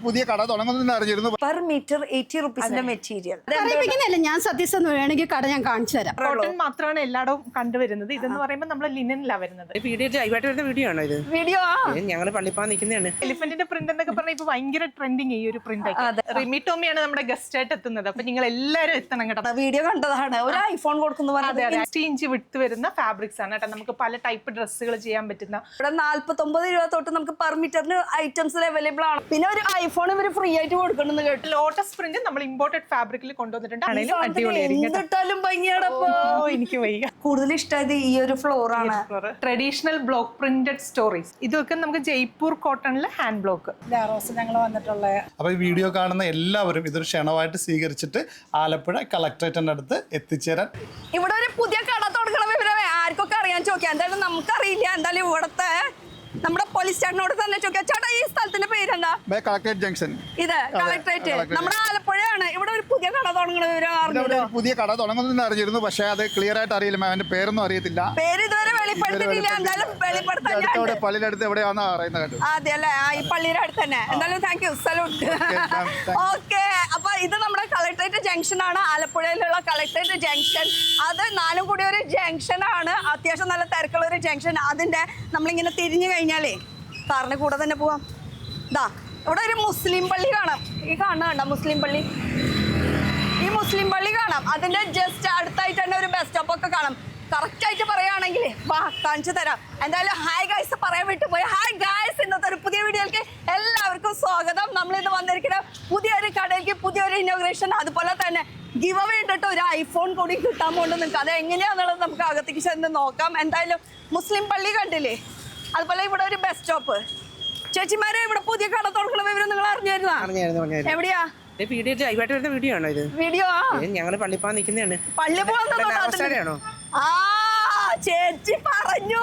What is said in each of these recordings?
പുതിയ കട തുടങ്ങുന്നതെന്ന് അറിഞ്ഞിരുന്നു. പെർ മീറ്റർ 80 റുപ്പീസിന്റെ മെറ്റീരിയൽ അറിയിപ്പിക്കുന്നില്ല. ഞാൻ സത്യസം വേണമെങ്കിൽ കട ഞാൻ കാണിച്ചു തരാം. കോട്ടൺ മാത്രമാണ് എല്ലായിടവും കണ്ടുവരുന്നത്. ഇതെന്ന് പറയുമ്പോൾ നമ്മൾ ലിനനിലാണ് വരുന്നത്. വീഡിയോ ലൈവായിട്ട് വരുന്ന വീഡിയോ ആണോ ഇത്? വീഡിയോ ഞങ്ങള് പള്ളിപ്പാൻ നിൽക്കുന്നതാണ്. എലിഫന്റിന്റെ പ്രിന്റ് എന്നൊക്കെ പറഞ്ഞാൽ ഇപ്പൊ ഭയങ്കര ട്രെൻഡിങ് ഈ ഒരു പ്രിന്റ്. റിമി ടോമിയാണ് നമ്മുടെ ഗസ്റ്റ് ആയിട്ട് എത്തുന്നത്. അപ്പൊ നിങ്ങൾ എല്ലാവരും എത്തണം കേട്ടോ. വീഡിയോ കണ്ടതാണ്. ഒരു ഐഫോൺ കൊടുക്കുന്നു അതെ അതെ 60 ഇഞ്ച് വിട്ട് വരുന്ന ഫാബ്രിക്സ് ആണ് കേട്ടോ. നമുക്ക് പല ടൈപ്പ് ഡ്രസ്സുകൾ ചെയ്യാൻ പറ്റുന്ന. ഇവിടെ 49 രൂപ തൊട്ട് നമുക്ക് പെർ മീറ്ററിന് ഐറ്റംസ് അവൈലബിൾ ആണ്. പിന്നെ ഒരു ഐഫോൺ ഇവര് ഫ്രീ ആയിട്ട് കൊടുക്കണമെന്ന് കേട്ടു. ലോട്ടസ് പ്രിന്റ് നമ്മൾ ഇമ്പോർട്ടഡ് ഫാബ്രിക്കിൽ കൊണ്ടുവന്നിട്ടുണ്ട്. എന്നിട്ടാലും ഭംഗിയാണ്. എനിക്ക് വയ്യ. കൂടുതൽ ഇഷ്ടമായത് ഈ ഒരു ഫ്ലോർ ആണ്. Traditional block printed stories. ഇതൊക്കെ നമുക്ക് ജയ്പൂർ കോട്ടണിലെ ഹാൻഡ് ബ്ലോക്ക്. ഞങ്ങൾ വന്നിട്ടുള്ള അപ്പോൾ ഈ വീഡിയോ കാണുന്ന എല്ലാവരും ഇതൊരു ക്ഷണമായിട്ട് സ്വീകരിച്ചിട്ട് ആലപ്പുഴ കളക്ടറേറ്റിന്റെ അടുത്ത് എത്തിച്ചേരാൻ. ഇവിടെ ഒരു പുതിയ കട തുടങ്ങണ വിവരമേ ആർക്കൊക്കെ അറിയാൻ ചോദിക്കാം. എന്തായാലും നമുക്കറിയില്ല. എന്തായാലും ഇവിടത്തെ നമ്മുടെ പോലീസ് സ്റ്റേഷനോട് തന്നെ ചോദിക്കാം. ചേട്ടാ ഈ സ്ഥലത്തിന്റെ പേരെന്താ? Collectorate junction. ഇത് കളക്ടറേറ്റ് നമ്മുടെ ആലപ്പുഴയാണ്. ഇവിടെ ഒരു പുതിയ കട തുടങ്ങണ വിവരം അറിഞ്ഞല്ലോ. പുതിയ കട തുടങ്ങുന്നതെന്ന് അറിഞ്ഞിരുന്നു. പക്ഷെ അത് ക്ലിയർ ആയിട്ട് അറിയില്ല. അവന്റെ പേരൊന്നും അറിയത്തില്ല. പേര് ഇതുവരെ വെളിപ്പെടുത്തിയിട്ടില്ല. എന്തായാലും വെളിപ്പെടുത്താൻ പള്ളിയുടെ അടുത്ത് എവിടെയാണെന്ന് പറയുന്നത് കേട്ടു. അതെ അല്ലേ? ഈ പള്ളിയുടെ അടുത്ത് തന്നെ. എന്തായാലും താങ്ക് യു, സല്യൂട്ട്. ഓക്കെ, അപ്പൊ ഇത് നമ്മുടെ കളക്ടറേറ്റ് ജംഗ്ഷൻ ആണ്. ആലപ്പുഴയിലുള്ള കളക്ടറേറ്റ് ജംഗ്ഷൻ. അത് നാലും കൂടി ഒരു ജംഗ്ഷൻ ആണ്. അത്യാവശ്യം നല്ല തിരക്കുള്ള ഒരു ജംഗ്ഷൻ. അതിന്റെ നമ്മളിങ്ങനെ തിരിഞ്ഞു കഴിഞ്ഞാലേ കാറിന് കൂടെ തന്നെ പോവാം. ഇതാ ഇവിടെ ഒരു മുസ്ലിം പള്ളി കാണാം. ഈ കാണുന്നുണ്ടോ മുസ്ലിം പള്ളി? ഈ മുസ്ലിം പള്ളി കാണാം. അതിന്റെ ജസ്റ്റ് അടുത്തായിട്ട് തന്നെ ഒരു ബസ് സ്റ്റോപ്പ് ഒക്കെ കാണാം. കറക്റ്റ് ആയിട്ട് പറയുകയാണെങ്കിൽ വാ കാണിച്ചു തരാം. എന്തായാലും ഹായ് ഗായ്സ് പറയാൻ വിട്ടുപോയി. ഹായ് ഗായ്സ്, ഇന്നത്തെ ഒരു പുതിയ വീഡിയോയിലേക്ക് എല്ലാവർക്കും സ്വാഗതം. നമ്മളിന്ന് വന്നിരിക്കുന്ന പുതിയൊരു കടയിലേക്ക്, പുതിയൊരു ഇനോഗ്രേഷൻ, അതുപോലെ തന്നെ ഗിവ് അവേ ഇട്ടിട്ട് ഒരു ഐഫോൺ കൂടി കിട്ടാൻ കൊണ്ട് നിങ്ങൾക്ക് അത് എങ്ങനെയാണെന്നുള്ളത് നമുക്ക് അകത്തേക്ക് ചെന്ന് നോക്കാം. എന്തായാലും മുസ്ലിം പള്ളി കണ്ടില്ലേ? അതുപോലെ ഇവിടെ ഒരു ബസ് സ്റ്റോപ്പ്. ചേച്ചിമാരെ ഇവിടെ പുതിയ കട തുറക്കണ വിവരം നിങ്ങൾ അറിഞ്ഞായിരുന്നോ? എവിടെയാ? വീഡിയോ ലൈവായിട്ട് വരുന്ന വീഡിയോ ആണോ ഇത്? വീഡിയോ ഞങ്ങള് പള്ളിപ്പാൻ നിൽക്കുന്നതാണ്. പള്ളി പോകുന്നതാണോ? ആ ചേച്ചി പറഞ്ഞു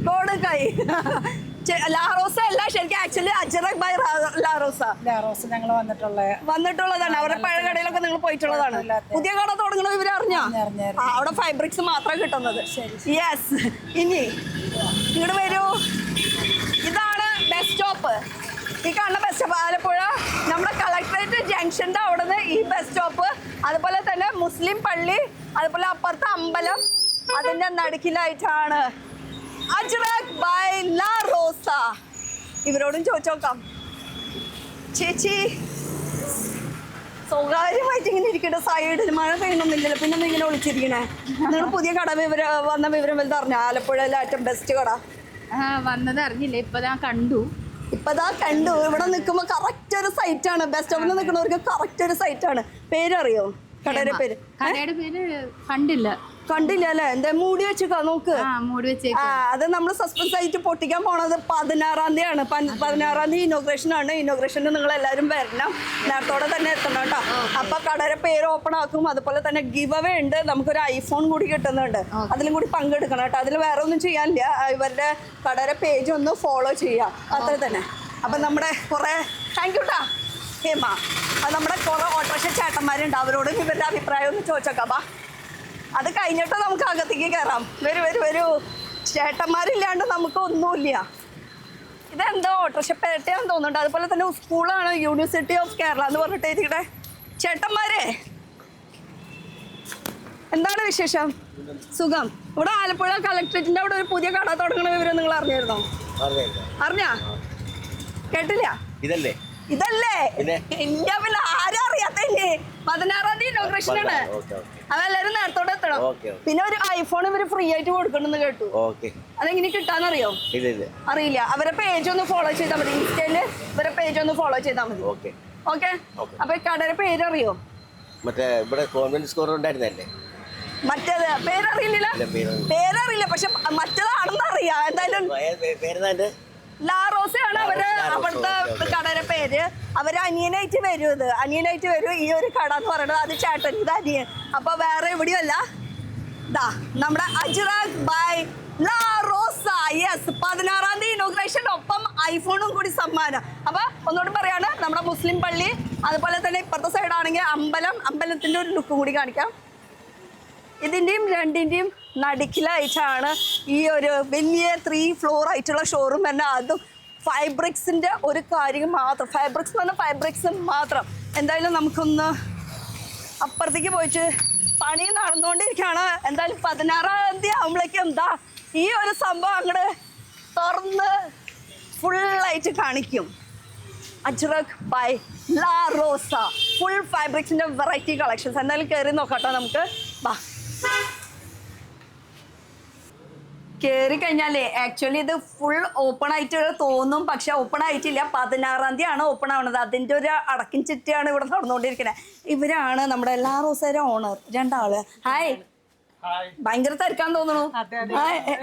കൊടുക്കൈ. ലാറോസ അല്ല ശരിക്കും, ആക്ച്വലി അജ്റഖ് ബൈ ലാറോസ ഞങ്ങൾ വന്നിട്ടുള്ളതാണ്. അവരുടെ പഴയ കടയിലൊക്കെ നിങ്ങൾ പോയിട്ടുള്ളതാണ്. പുതിയ കട തുടങ്ങണ ഇവര് അറിഞ്ഞോ? അവിടെ ഫൈബ്രിക്സ് മാത്രം കിട്ടുന്നത്. യെസ്. ഇനി ഇങ്ങോട്ട് വരൂ. ഇതാണ് ബസ് സ്റ്റോപ്പ്. ഈ കാണുന്ന ബസ് സ്റ്റോപ്പ് ആലപ്പുഴ നമ്മുടെ കളക്ടറേറ്റ് ജംഗ്ഷന്റെ അവിടെ നിന്ന് ഈ ബസ് സ്റ്റോപ്പ്, അതുപോലെ തന്നെ മുസ്ലിം പള്ളി, അതുപോലെ അപ്പുറത്തെ അമ്പലം, അതിന്റെ നടുക്കിലായിട്ടാണ് അജ്റഖ് ബൈ ലാ റോസ. ഇവരോടും ചോദിച്ചോക്കാം. ചേച്ചി സ്വകാര്യമായിട്ട് ഇങ്ങനെ ഇരിക്കട്ടെ സൈഡിൽ. മഴ പെയ്യണമെന്നില്ലല്ലോ, പിന്നെ ഇങ്ങനെ വിളിച്ചിരിക്കണേ. നിങ്ങൾ പുതിയ കട വന്ന വിവരം വലുത് അറിഞ്ഞ? ആലപ്പുഴയിലെ ഏറ്റവും ബെസ്റ്റ് കട വന്നത് അറിഞ്ഞില്ല. ഇപ്പതാ കണ്ടു. ഇവിടെ നിൽക്കുമ്പോ കറക്റ്റ് ഒരു സൈറ്റ് ആണ്. ബസ് സ്റ്റോപ്പിൽ നിൽക്കുന്നവർക്ക് കറക്റ്റ് ഒരു സൈറ്റ് ആണ്. പേരറിയോ കടയുടെ പേര്? കടയുടെ പേര് കണ്ടില്ല അല്ലേ? എന്താ മൂടി വെച്ചേക്കാ നോക്ക്. അത് നമ്മൾ സസ്പെൻസ് ആയിട്ട് പൊട്ടിക്കാൻ പോണത് 16-ാം തീയതിയാണ്. 16-ാം തീയതി ഇനോഗ്രേഷൻ ആണ്. ഇനോഗ്രേഷന് നിങ്ങൾ എല്ലാവരും വരണം. നേരത്തോടെ തന്നെ എത്തണം കേട്ടോ. അപ്പൊ കടയുടെ പേര് ഓപ്പൺ ആക്കും. അതുപോലെ തന്നെ ഗിവ് അവേ ഉണ്ട്. നമുക്കൊരു ഐഫോൺ കൂടി കിട്ടുന്നുണ്ട്. അതിലും കൂടി പങ്കെടുക്കണം കേട്ടോ. അതിൽ വേറെ ഒന്നും ചെയ്യാനില്ല. ഇവരുടെ കടയുടെ പേജ് ഒന്ന് ഫോളോ ചെയ്യാം, അത്ര തന്നെ. അപ്പൊ നമ്മുടെ കുറെ താങ്ക് യു ട്ടാ ഹേമ. അത് നമ്മുടെ കുറെ ഓട്ടോറിക്ഷ ചേട്ടന്മാരുണ്ട്. അവരോടും ഇവരുടെ അഭിപ്രായം ഒന്ന് ചോദിച്ചേക്കാം. ബാ, അത് കഴിഞ്ഞിട്ട് നമുക്ക് അകത്തേക്ക് കയറാം. വരൂ. ചേട്ടന്മാരില്ലാണ്ട് നമുക്ക് ഒന്നുമില്ല. ഇതെന്തോ ഓട്ടോറിക്ഷ പേട്ടയാന്ന് തോന്നുന്നുണ്ട്. അതുപോലെ തന്നെ സ്കൂളാണ്, യൂണിവേഴ്സിറ്റി ഓഫ് കേരള എന്ന് പറഞ്ഞിട്ട് എഴുതിയുടെ. ചേട്ടന്മാരെ എന്താണ് വിശേഷം? സുഖം. ഇവിടെ ആലപ്പുഴ കളക്ടറേറ്റിന്റെ അവിടെ ഒരു പുതിയ കട തുടങ്ങണ വിവരം നിങ്ങൾ അറിഞ്ഞായിരുന്നോ? അറിഞ്ഞാ? കേട്ടില്ല? ഇതല്ലേ ഇന്ത്യ. പിന്നെ ആരും അറിയാത്തല്ലേ? 16-ാം തീയതി ഇനോഗ്രേഷൻ ആണ്. അതെല്ലാരും നേരത്തോടെ എത്തണം. പിന്നെ ഒരു ഐഫോൺ ഇവര് ഫ്രീ ആയിട്ട് കൊടുക്കണമെന്ന് കേട്ടു. അതെങ്ങനെ കിട്ടാന്നറിയോ? അറിയില്ല. അവരെ പേജ് ഒന്ന് ഫോളോ ചെയ്താൽ മതി. ഇൻസ്റ്റയില് ഇവരെ പേജ് ഒന്ന് ഫോളോ ചെയ്താൽ മതി. ഓക്കെ. അപ്പൊ കടയുടെ പേരറിയോ? മറ്റേത് പേരറിയില്ല. പക്ഷെ മറ്റേതാണെന്ന് അറിയാം. എന്തായാലും ലാറോസയാണ് അവിടുത്തെ കടയുടെ പേര്. അവര് അനിയനായിട്ട് വരും. ഈ ഒരു കട എന്ന് പറയുന്നത് അത് ചേട്ടൻ, ഇത് അനിയൻ. അപ്പൊ വേറെ എവിടെയല്ല, ഇതാ നമ്മുടെ അജ്റഖ് ബൈ ലാ റോസ. യെസ്, 16-ാം തീയതി ഇനോഗ്രേഷൻ, ഒപ്പം ഐഫോണും കൂടി സമ്മാനം. അപ്പൊ ഒന്നുകൂടി പറയാണ്, നമ്മുടെ മുസ്ലിം പള്ളി, അതുപോലെ തന്നെ ഇപ്പുറത്തെ സൈഡാണെങ്കിൽ അമ്പലത്തിന്റെ ഒരു ലുക്കും കൂടി കാണിക്കാം. ഇതിൻ്റെയും രണ്ടിൻ്റെയും നടുക്കിലായിട്ടാണ് ഈ ഒരു വലിയ 3 ഫ്ലോർ ആയിട്ടുള്ള ഷോറൂം തന്നെ. അതും ഫൈബ്രിക്സിന്റെ ഒരു കാര്യം മാത്രം, ഫൈബ്രിക്സ് എന്ന് പറഞ്ഞാൽ ഫൈബ്രിക്സ് മാത്രം. എന്തായാലും നമുക്കൊന്ന് അപ്പുറത്തേക്ക് പോയിട്ട് പണി നടന്നുകൊണ്ടിരിക്കുകയാണ്. എന്തായാലും 16-ാം തീയതി ആകുമ്പോഴേക്കും എന്താ ഈ ഒരു സംഭവം അങ്ങോട്ട് തുറന്ന് ഫുള്ളായിട്ട് കാണിക്കും. അജ്രക് ബൈ ലാ റോസ ഫുൾ ഫാബ്രിക്സിന്റെ വെറൈറ്റി കളക്ഷൻസ്. എന്തായാലും കയറി നോക്കാട്ടോ നമുക്ക്. വാ, കയറി കഴിഞ്ഞാലേ ആക്ച്വലി ഇത് ഫുൾ ഓപ്പൺ ആയിട്ട് തോന്നും, പക്ഷെ ഓപ്പൺ ആയിട്ടില്ല. 16-ാം തീയതിയാണ് ഓപ്പൺ ആവുന്നത്. അതിന്റെ ഒരു അടക്കിൻ ചിട്ടിയാണ് ഇവിടെ നടന്നുകൊണ്ടിരിക്കുന്നത്. ഇവരാണ് നമ്മുടെ ലാ റോസയുടെ ഓണർ, രണ്ടാള്. ഹായ്, ഭയങ്കര തിരക്കാൻ തോന്നുന്നു.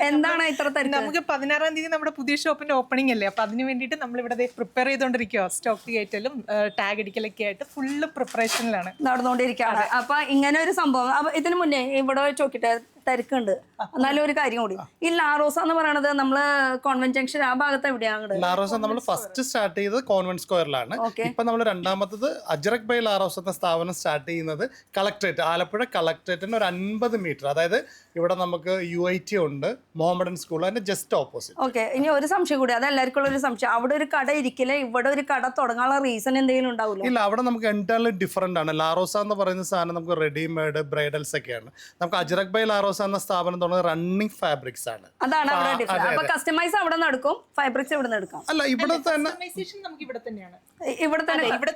എന്താണ് ഇത്ര തിരക്ക്? നമുക്ക് 16-ാം തീയതി നമ്മുടെ പുതിയ ഷോപ്പിന്റെ ഓപ്പണിംഗ് അല്ലേ, അപ്പൊ അതിന് വേണ്ടിയിട്ട് നമ്മൾ ഇവിടെ പ്രിപ്പയർ ചെയ്തോണ്ടിരിക്കുക. സ്റ്റോക്ക് കയറ്റലും ടാഗ് അടിക്കലൊക്കെ ആയിട്ട് ഫുള്ള് പ്രിപ്പറേഷനിലാണ് നടന്നുകൊണ്ടിരിക്കുകയാണ്. അപ്പൊ ഇങ്ങനെ ഒരു സംഭവം. അപ്പൊ ഇതിനു മുന്നേ ഇവിടെ ചോദിക്കട്ടെ, തിരക്കുണ്ട്. എന്നാലും ഒരു കാര്യം കൂടി, ഈ ലാറോസ എന്ന് പറയണത് നമ്മള് കോൺവെന്റ് ജംഗ്ഷൻ ആ ഭാഗത്ത് എവിടെയാണ്? ലാറോസ നമ്മൾ ഫസ്റ്റ് സ്റ്റാർട്ട് ചെയ്തത് കോൺവെന്റ് സ്ക്വയറിലാണ്. ഇപ്പൊ നമ്മൾ രണ്ടാമത്തത് അജ്രക് ബൈ ലാറോസ എന്ന സ്ഥാപനം സ്റ്റാർട്ട് ചെയ്യുന്നത് കളക്ട്രേറ്റ്, ആലപ്പുഴ കളക്ട്രേറ്റിന് ഒരു 50 മീറ്റർ, അതായത് ഇവിടെ നമുക്ക് UIT ഉണ്ട്, മുഹമ്മദൻ സ്കൂൾ, അതിന്റെ ജസ്റ്റ് ഓപ്പോസിറ്റ്. ഓക്കെ, ഇനി ഒരു സംശയം കൂടി, അത് എല്ലാവർക്കും ഒരു സംശയം. അവിടെ ഒരു കട ഇരിക്കില്ല, ഇവിടെ ഒരു കട തുടങ്ങാനുള്ള റീസൺ എന്തെങ്കിലും ഉണ്ടാവില്ല? ഇല്ല, അവിടെ നമുക്ക് എൻറ്റയർലി ഡിഫറെന്റ് ആണ്. ലാറോസ എന്ന് പറയുന്ന സാധനം നമുക്ക് റെഡിമെയ്ഡ് ബ്രൈഡൽസ് ഒക്കെയാണ്. നമുക്ക് അജ്രക് ബൈ ലാറോസ എന്ന സ്ഥാപനം തുടങ്ങുന്നത് റണ്ണിങ് ഫാബ്രിക്സ് ആണ്. അതാണ് അവിടെ ഡിഫറെന്റ്. അപ്പൊ കസ്റ്റമൈസ് അവിടെ നടക്കും, ഫാബ്രിക്സ് ഇവിടെ എടുക്കാം. അല്ല, ഇവിടെ തന്നെ കസ്റ്റമൈസേഷൻ നമുക്ക് ഇവിടെ തന്നെയാണ്. ഇവിടെ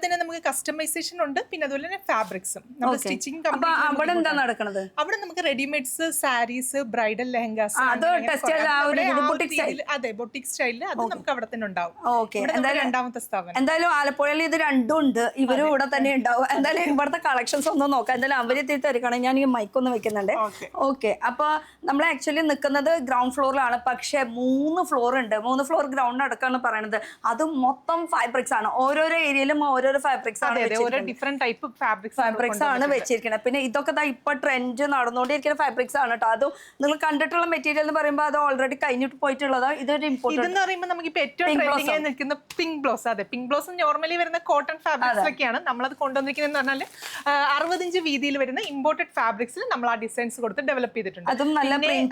തന്നെ നമുക്ക് കസ്റ്റമൈസേഷൻ ഉണ്ട്, പിന്നെ അതുപോലെ തന്നെ ഫാബ്രിക്സും സ്റ്റിച്ചിങ്. അപ്പൊ അവിടെ എന്താ നടക്കുന്നത്? അവിടെ നമുക്ക് റെഡിമെയ്ഡ്സ്, സാരീസ്, ബ്രൈഡൽ ലെഹങ്കാസ്, അതെ ബൊട്ടിക് സ്റ്റൈലിൽ അത് നമുക്ക് അവിടെ തന്നെ ഉണ്ടാവും. രണ്ടാമത്തെ സ്ഥാപനം. എന്തായാലും ആലപ്പുഴയിൽ ഇത് രണ്ടും ഉണ്ട്, ഇവരും ഇവിടെ തന്നെ ഉണ്ടാവും. എന്തായാലും ഇവിടുത്തെ കളക്ഷൻസ് ഒന്ന് നോക്കാം. എന്തായാലും അവര് തിരിക്കണം. ഞാൻ ഈ മൈക്കൊന്ന് വെക്കുന്നുണ്ട്. ഓക്കെ, അപ്പൊ നമ്മൾ ആക്ച്വലി നിൽക്കുന്നത് ഗ്രൗണ്ട് ഫ്ലോറിലാണ്, പക്ഷെ 3 ഫ്ലോർ ഉണ്ട്. 3 ഫ്ലോർ ഗ്രൗണ്ട് അടക്കമാണ് പറയുന്നത്. അത് മൊത്തം ഫാബ്രിക്സ് ആണ്. ഓരോരോ ഏരിയയിലും ഓരോരോ ഫാബ്രിക്സ് ആണ് വെച്ചിരിക്കുന്നത്. പിന്നെ ഇതൊക്കെ ഇപ്പൊ ട്രെൻഡ് നടന്നുകൊണ്ടിരിക്കുന്ന ഫാബ്രിക്സ് ആണ് കേട്ടോ. അതും നിങ്ങൾ കണ്ടിട്ടുള്ള മെറ്റീരിയൽ എന്ന് പറയുമ്പോൾ അത് ഓൾറെഡി കഴിഞ്ഞിട്ട് പോയിട്ടുള്ളതാ. ഇതൊരു ഇതെന്ന് പറയുമ്പോൾ നമുക്ക് ഇപ്പൊ ഏറ്റവും ട്രെൻഡിംഗ് ആയി നിൽക്കുന്ന പിങ്ക് ബ്ലോസ്. അതെ, പിങ്ക് ബ്ലോസ് നോർമലി വരുന്ന കോട്ടൺ ഫാബ്രിക്സിലൊക്കെയാണ് നമ്മളത് കൊണ്ടുവന്നിരിക്കുന്നത്. പറഞ്ഞാൽ 60 ഇഞ്ച് വീതിയിൽ വരുന്ന ഇമ്പോർട്ടഡ് ഫാബ്രിക്സിൽ നമ്മൾ ആ ഡിസൈൻസ് കൊടുത്ത് ഡെവലപ്പ് ചെയ്തിട്ടുണ്ട്.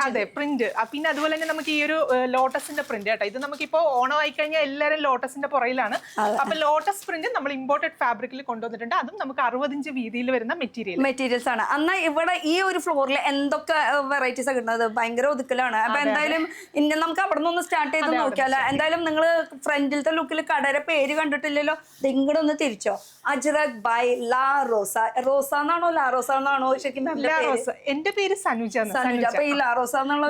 അതെ, പ്രിന്റ്. പിന്നെ അതുപോലെ തന്നെ നമുക്ക് ഈ ഒരു ലോട്ടസിന്റെ പ്രിന്റ് കേട്ടോ. ഇത് നമുക്കിപ്പോ ഓണം ആയി കഴിഞ്ഞാൽ എല്ലാവരും ലോട്ടസിന്റെ പുറയിലാണ്. അപ്പൊ ലോട്ടസ് പ്രിന്റ് നമ്മൾ ഇമ്പോർട്ടഡ് ഫാബ്രിക്കിൽ കൊണ്ടുവന്നിട്ടുണ്ട്. അതും നമുക്ക് 60 ഇഞ്ച് വീതിയിൽ വരുന്ന മെറ്റീരിയൽസ് ആണ്. എന്നാൽ ഇവിടെ ഈ ഒരു ഫ്ലോറിൽ എന്തൊക്കെ വെറൈറ്റീസ് കിട്ടുന്നത്? ഭയങ്കര ഒതുക്കലാണ്. അപ്പൊ എന്തായാലും നമുക്ക് അവിടെ നിന്ന് സ്റ്റാർട്ട് ചെയ്ത് നോക്കിയാലോ? എന്തായാലും നിങ്ങൾ ഫ്രണ്ടിലത്തെ ലുക്കിൽ കടയുടെ പേര് കണ്ടിട്ടില്ലല്ലോ, ഇങ്ങോട്ട് ഒന്ന് തിരിച്ചോ. അജ്രക് ബൈ ലാ റോസ. റോസ എന്നാണോ ലാ റോസ എന്നാണോ ശരിക്കും? എന്റെ പേര് സനുജ. അപ്പൊ ഈ ലാ റോസ എന്നുള്ള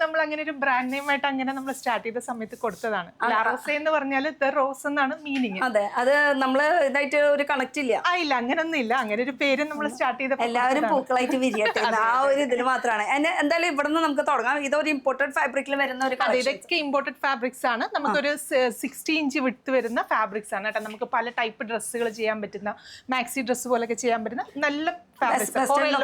നമ്മൾ അങ്ങനെ ഒരു ബ്രാൻഡ് നെയിം ആയിട്ട് അങ്ങനെ നമ്മൾ സ്റ്റാർട്ട് ചെയ്ത സമയത്ത് കൊടുത്തതാണ്. ലാറോസ എന്ന് പറഞ്ഞാൽ റോസ് എന്നാണ് മീനിങ്. അതെ, അത് നമ്മള് ഇതായിട്ട് ഒരു കണക്ട് ഇല്ല. ഇല്ല, അങ്ങനൊന്നും ഇല്ല. അങ്ങനെ ഒരു പേര് നമ്മൾ സ്റ്റാർട്ട് ചെയ്ത എല്ലാവരും പൂക്കളായിട്ട് വിരിയട്ടെ ആ ഒരു ഇതിന് മാത്രമാണ്. എന്തായാലും ഇവിടെ നിന്ന് നമുക്ക് തുടങ്ങാം. ഇതൊരു ഇമ്പോർട്ടഡ് ഫാബ്രിക്കിൽ വരുന്ന ഒരു ഇതൊക്കെ ഇമ്പോർട്ടഡ് ഫാബ്രിക്സ് ആണ്. നമുക്കൊരു 60 ഇഞ്ച് വിട്ട് വരുന്ന ഫാബ്രിക്സ് ആണ് കേട്ടോ. നമുക്ക് പല ടൈപ്പ് ഡ്രസ്സുകൾ ചെയ്യാൻ പറ്റുന്ന, മാക്സി ഡ്രസ് പോലൊക്കെ ചെയ്യാൻ പറ്റുന്ന നല്ല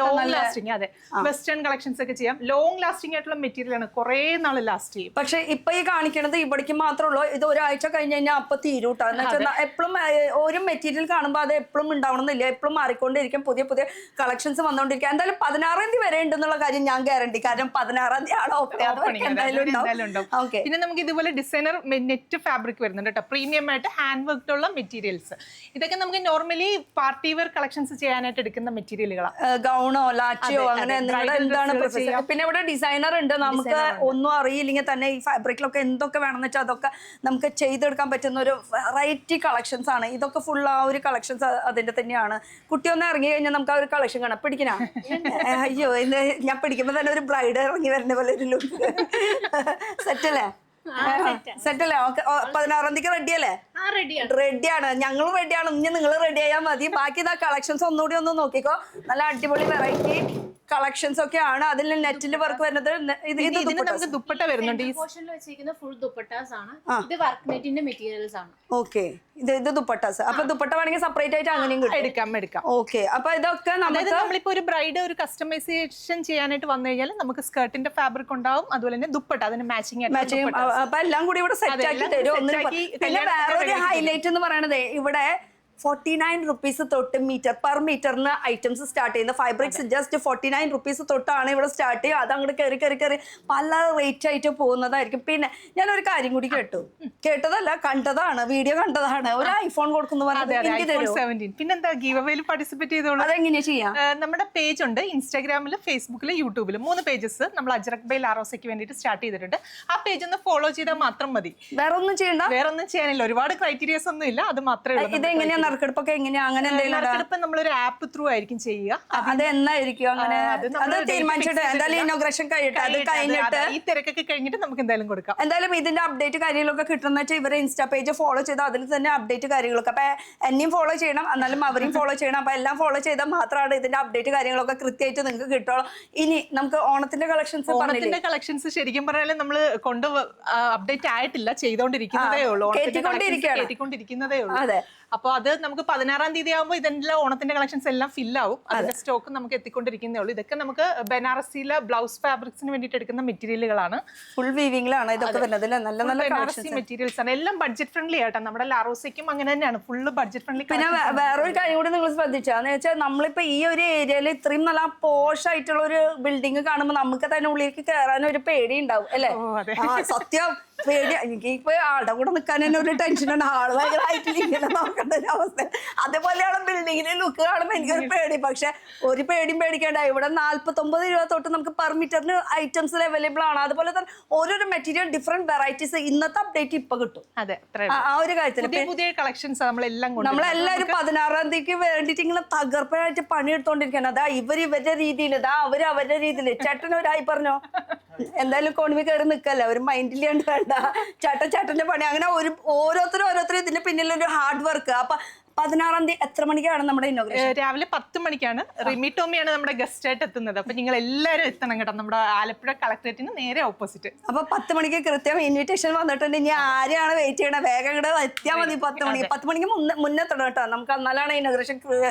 ലോങ് ലാസ്റ്റിംഗ്. അതെ, വെസ്റ്റേൺ കളക്ഷൻസ് ഒക്കെ ചെയ്യാം. ലോങ് ലാസ്റ്റിംഗ് ആയിട്ടുള്ള മെറ്റീരിയൽ ആണ്, കുറെ നാൾ ലാസ്റ്റ് ചെയ്യും. പക്ഷെ ഇപ്പൊ ഈ കാണിക്കണത് ഇവിടേക്ക് മാത്രമേ. ഇത് ഒരാഴ്ച കഴിഞ്ഞ് കഴിഞ്ഞാൽ അപ്പൊ തീരൂട്ടോ. എന്ന് വെച്ചാൽ എപ്പോഴും ഒരു മെറ്റീരിയൽ കാണുമ്പോൾ അത് എപ്പോഴും ഉണ്ടാവണമെന്നില്ല, എപ്പോഴും മാറിക്കൊണ്ടിരിക്കും, പുതിയ പുതിയ കളക്ഷൻസ് വന്നോണ്ടിരിക്കും. എന്തായാലും 16-ാം തീയതി വരെ ഉണ്ടെന്നുള്ള കാര്യം ഞാൻ ഗ്യാരണ്ടി. കാരണം 16-ാം തീയതി ആണ് ഓപ്പണിംഗ്. പിന്നെ നമുക്ക് ഇതുപോലെ ഡിസൈനർ നെറ്റ് ഫാബ്രിക് വരുന്നുണ്ട് കേട്ടോ. പ്രീമിയം ആയിട്ട് ഹാൻഡ് വർക്ക് ഉള്ള മെറ്റീരിയൽസ്. ഇതൊക്കെ നമുക്ക് നോർമലി പാർട്ടി വെയർ കളക്ഷൻസ് ചെയ്യാനായിട്ട് എടുക്കുന്ന മെറ്റീരിയൽ, ഗൗണോ ലാച്ചിയോ അങ്ങനെ എന്താണ്. പിന്നെ ഇവിടെ ഡിസൈനർ ഉണ്ട്. നമുക്ക് ഒന്നും അറിയില്ലെങ്കിൽ തന്നെ ഈ ഫാബ്രിക്കിലൊക്കെ എന്തൊക്കെ വേണമെന്ന് വെച്ചാൽ അതൊക്കെ നമുക്ക് ചെയ്തെടുക്കാൻ പറ്റുന്ന ഒരു വെറൈറ്റി കളക്ഷൻസ് ആണ്. ഇതൊക്കെ ഫുൾ ആ ഒരു കളക്ഷൻസ് അതിന്റെ തന്നെയാണ്. കുട്ടി ഒന്ന് ഇറങ്ങി കഴിഞ്ഞാൽ നമുക്ക് ആ ഒരു കളക്ഷൻ കാണാം. പിടിക്കണ അയ്യോ, ഞാൻ പിടിക്കുമ്പോ തന്നെ ഒരു ബ്രൈഡ് ഇറങ്ങി വരുന്ന പോലെ ഒരു ലുക്ക്. സെറ്റല്ലേ? സെറ്റല്ലേ? 16-ാം തീയതി റെഡിയല്ലേ? റെഡിയാണ്, ഞങ്ങളും റെഡിയാണ്. ഇനി നിങ്ങൾ റെഡി ആയാൽ മതി. ബാക്കി ഇതാ കളക്ഷൻസ് ഒന്നുകൂടി ഒന്ന് നോക്കിക്കോ. നല്ല അടിപൊളി വെറൈറ്റി കളക്ഷൻസ് ഒക്കെ ആണ്. അതിൽ നെറ്റിൽ വർക്ക് വരുന്നത്. നമുക്ക് ദുപ്പട്ട വരുന്നുണ്ട്. ഫുൾ ദുപ്പട്ടാസ് ആണ്. ഇത് വർക്ക് നെറ്റിന്റെ മെറ്റീരിയൽസ് ആണ്. ഓക്കെ, ഇത് ദുപ്പട്ടാസ്. അപ്പൊ ദുപ്പട്ട വേണമെങ്കിൽ സെപ്പറേറ്റ് ആയിട്ട് അങ്ങനെയും എടുക്കാം. ഓക്കെ, അപ്പൊ ഇതൊക്കെ നമ്മളിപ്പോ ഒരു ബ്രൈഡ് ഒരു കസ്റ്റമൈസേഷൻ ചെയ്യാനായിട്ട് വന്നു കഴിഞ്ഞാൽ നമുക്ക് സ്കേർട്ടിന്റെ ഫാബ്രിക് ഉണ്ടാവും, അതുപോലെ തന്നെ ദുപ്പട്ട അതിന് മാച്ചിങ്. അപ്പൊ എല്ലാം കൂടി ഇവിടെ സെറ്റ് ആക്കി തരും. പിന്നെ വേറൊരു ഹൈലൈറ്റ് എന്ന് പറയണത് ഇവിടെ 49 റുപ്പീസ് തൊട്ട് പെർ മീറ്ററിന് ഐറ്റംസ് സ്റ്റാർട്ട് ചെയ്യുന്നത്. ഫൈബ്രിക്സ് ജസ്റ്റ് 49 റുപ്പീസ് തൊട്ടാണ് ഇവിടെ സ്റ്റാർട്ട് ചെയ്യുക. അത് അങ്ങോട്ട് കയറി പല റേറ്റ് ആയിട്ട് പോകുന്നതായിരിക്കും. പിന്നെ ഞാനൊരു കാര്യം കൂടി കേട്ടതല്ല, കണ്ടതാണ്, വീഡിയോ കണ്ടതാണ്. ഒരു ഐഫോൺ കൊടുക്കുന്നു പിന്നെന്താ ഗീവ് അവേയിൽ പാർട്ടിസിപ്പേറ്റ് ചെയ്തോളൂ. അതെങ്ങനെയാ ചെയ്യാം? നമ്മുടെ പേജ് ഉണ്ട്, ഇൻസ്റ്റാഗ്രാമിൽ, ഫേസ്ബുക്കിൽ, യൂട്യൂബിൽ 3 പേജസ് നമ്മൾ അജ്രക് ബൈ ലാറോസയ്ക്ക് വേണ്ടിയിട്ട് സ്റ്റാർട്ട് ചെയ്തിട്ടുണ്ട്. ആ പേജ് ഒന്ന് ഫോളോ ചെയ്താൽ മാത്രം മതി. വേറെ ഒന്നും ചെയ്യണ്ട, വേറെ ഒന്നും ചെയ്യാനില്ല. ഒരുപാട് ക്രൈറ്റീരിയസ് ഒന്നും ഇല്ല, അത് മാത്രമേ ഉള്ളൂ. ഇതെങ്ങനെയാ നറുക്കെടുപ്പൊക്കെ എങ്ങനെയാ? അങ്ങനെ നറുക്കെടുപ്പ് നമ്മളൊരു ആപ്പ് ത്രൂ ആയിരിക്കും ചെയ്യുക. അത് എന്നായിരിക്കും? അങ്ങനെ അത് തീരുമാനിച്ചിട്ട് എന്തായാലും ഇനോഗ്രേഷൻ കഴിയട്ടെ. അത് കഴിഞ്ഞിട്ട് ഈ തിരക്കൊക്കെ കഴിഞ്ഞിട്ട് നമുക്ക് എന്തായാലും കൊടുക്കാം. എന്തായാലും ഇതിന്റെ അപ്ഡേറ്റ് കാര്യങ്ങളൊക്കെ കിട്ടുന്ന വെച്ചാൽ ഇവരെ ഇൻസ്റ്റാ പേജ് ഫോളോ ചെയ്താൽ അതിൽ തന്നെ അപ്ഡേറ്റ് കാര്യങ്ങളൊക്കെ. അപ്പൊ എന്നെയും ഫോളോ ചെയ്യണം, എന്നാലും അവരെയും ഫോളോ ചെയ്യണം. അപ്പൊ എല്ലാം ഫോളോ ചെയ്താൽ മാത്രമാണ് ഇതിന്റെ അപ്ഡേറ്റ് കാര്യങ്ങളൊക്കെ കൃത്യമായിട്ട് നിങ്ങൾക്ക് കിട്ടുള്ളൂ. ഇനി നമുക്ക് ഓണത്തിന്റെ കളക്ഷൻസ് ശരിക്കും പറഞ്ഞാൽ നമ്മൾ കൊണ്ട് അപ്ഡേറ്റ് ആയിട്ടില്ല, ചെയ്തോണ്ടിരിക്കുന്നതേ ഉള്ളൂ. കേട്ടിക്കൊണ്ടിരിക്കുന്നതേ ഉള്ളൂ. അതെ. അപ്പൊ അത് നമുക്ക് 16-ാം തീയതി ആകുമ്പോൾ ഇതിന്റെ ഓണത്തിന്റെ കളക്ഷൻസ് എല്ലാം ഫില്ല് ആവും. അതിന്റെ സ്റ്റോക്ക് നമുക്ക് എത്തിക്കൊണ്ടിരിക്കുന്നേ ഉള്ളൂ. ഇതൊക്കെ നമുക്ക് ബനാറസിയിലെ ബ്ലൗസ് ഫാബ്രിക്സിന് വേണ്ടിയിട്ട് എടുക്കുന്ന മെറ്റീരിയലുകളാണ്. ഫുൾ വീവിംഗിലാണ് ഇതൊക്കെ വരുന്നത്. നല്ല നല്ല ബനാറസി മെറ്റീരിയൽസ് ആണ്. എല്ലാം ബഡ്ജറ്റ് ഫ്രണ്ട്ലി ആയിട്ടാണ്. നമ്മുടെ ലാറോസയ്ക്കും അങ്ങനെ തന്നെയാണ്, ഫുള്ള് ബഡ്ജറ്റ് ഫ്രണ്ട്ലി. പിന്നെ വേറൊരു കാര്യം കൂടി നിങ്ങൾ ശ്രദ്ധിച്ചാന്ന് വെച്ചാൽ നമ്മളിപ്പോ ഈ ഒരു ഏരിയയിൽ ഇത്രയും നല്ല പോഷ് ആയിട്ടുള്ള ഒരു ബിൽഡിംഗ് കാണുമ്പോൾ നമുക്ക് തന്നെ ഉള്ളിലേക്ക് കയറാൻ ഒരു പേടി ഉണ്ടാവും അല്ലേ? സത്യം പേടി. എനിക്ക് ഇപ്പൊ ആളുടെ കൂടെ നിൽക്കാൻ തന്നെ ഒരു ടെൻഷനാണ്. ആള് ഭയങ്കരമായിട്ട് ഇങ്ങനെ നോക്കേണ്ട ഒരു അവസ്ഥ. അതേപോലെയാണ് ബിൽഡിങ്ങിന്റെ ലുക്ക് കാണുമ്പോൾ എനിക്കൊരു പേടി. പക്ഷെ ഒരു പേടിയും പേടിക്കേണ്ട. ഇവിടെ 49 രൂപ തൊട്ട് നമുക്ക് പെർ മീറ്ററിന് ഐറ്റംസ് അവൈലബിൾ ആണ്. അതുപോലെ തന്നെ ഓരോരോ മെറ്റീരിയൽ ഡിഫറെന്റ് വെറൈറ്റീസ് ഇന്നത്തെ അപ്ഡേറ്റ് ഇപ്പൊ കിട്ടും. അതെ, ആ ഒരു കാര്യത്തിൽ പുതിയ കളക്ഷൻസ് നമ്മളെല്ലാവരും 16-ാം തീയതിക്ക് വേണ്ടിട്ട് ഇങ്ങനെ തകർപ്പനായിട്ട് പണിയെടുത്തോണ്ടിരിക്കണം. അതാ ഇവരുടെ രീതിയിൽ, ഇതാ അവരുടെ രീതിയിൽ. ചേട്ടൻ ഒരായി പറഞ്ഞോ, എന്തായാലും കോണിമി കയറി നിൽക്കല്ല, ഒരു മൈൻഡിലാണ്ട് വേണ്ട. ചേട്ടന്റെ പണി അങ്ങനെ ഓരോരുത്തരും ഇതിന്റെ പിന്നിൽ ഒരു ഹാർഡ് വർക്ക്. അപ്പൊ 16-ാം തീയതി എത്ര മണിക്കാണ് നമ്മുടെ ഇനോഗ്രേഷൻ? രാവിലെ 10 മണിക്കാണ്. റിമി ടോമിയാണ് നമ്മുടെ ഗസ്റ്റ് ആയിട്ട് എത്തുന്നത്. അപ്പൊ നിങ്ങൾ എല്ലാവരും എത്തണം കേട്ടോ, നമ്മുടെ ആലപ്പുഴ കളക്ടറേറ്റിന് നേരെ ഓപ്പോസിറ്റ്. അപ്പൊ 10 മണിക്ക് കൃത്യം ഇൻവിറ്റേഷൻ വന്നിട്ടുണ്ട്. ഇനി ആരെയാണ് വെയിറ്റ് ചെയ്യണത്? വേഗം ഇവിടെ എത്തിയാൽ മതി. 10 മണിക്ക് മുന്നേ എത്തണം കേട്ടോ. നമുക്ക് എന്നാലാണ് ഇനോഗ്രേഷൻ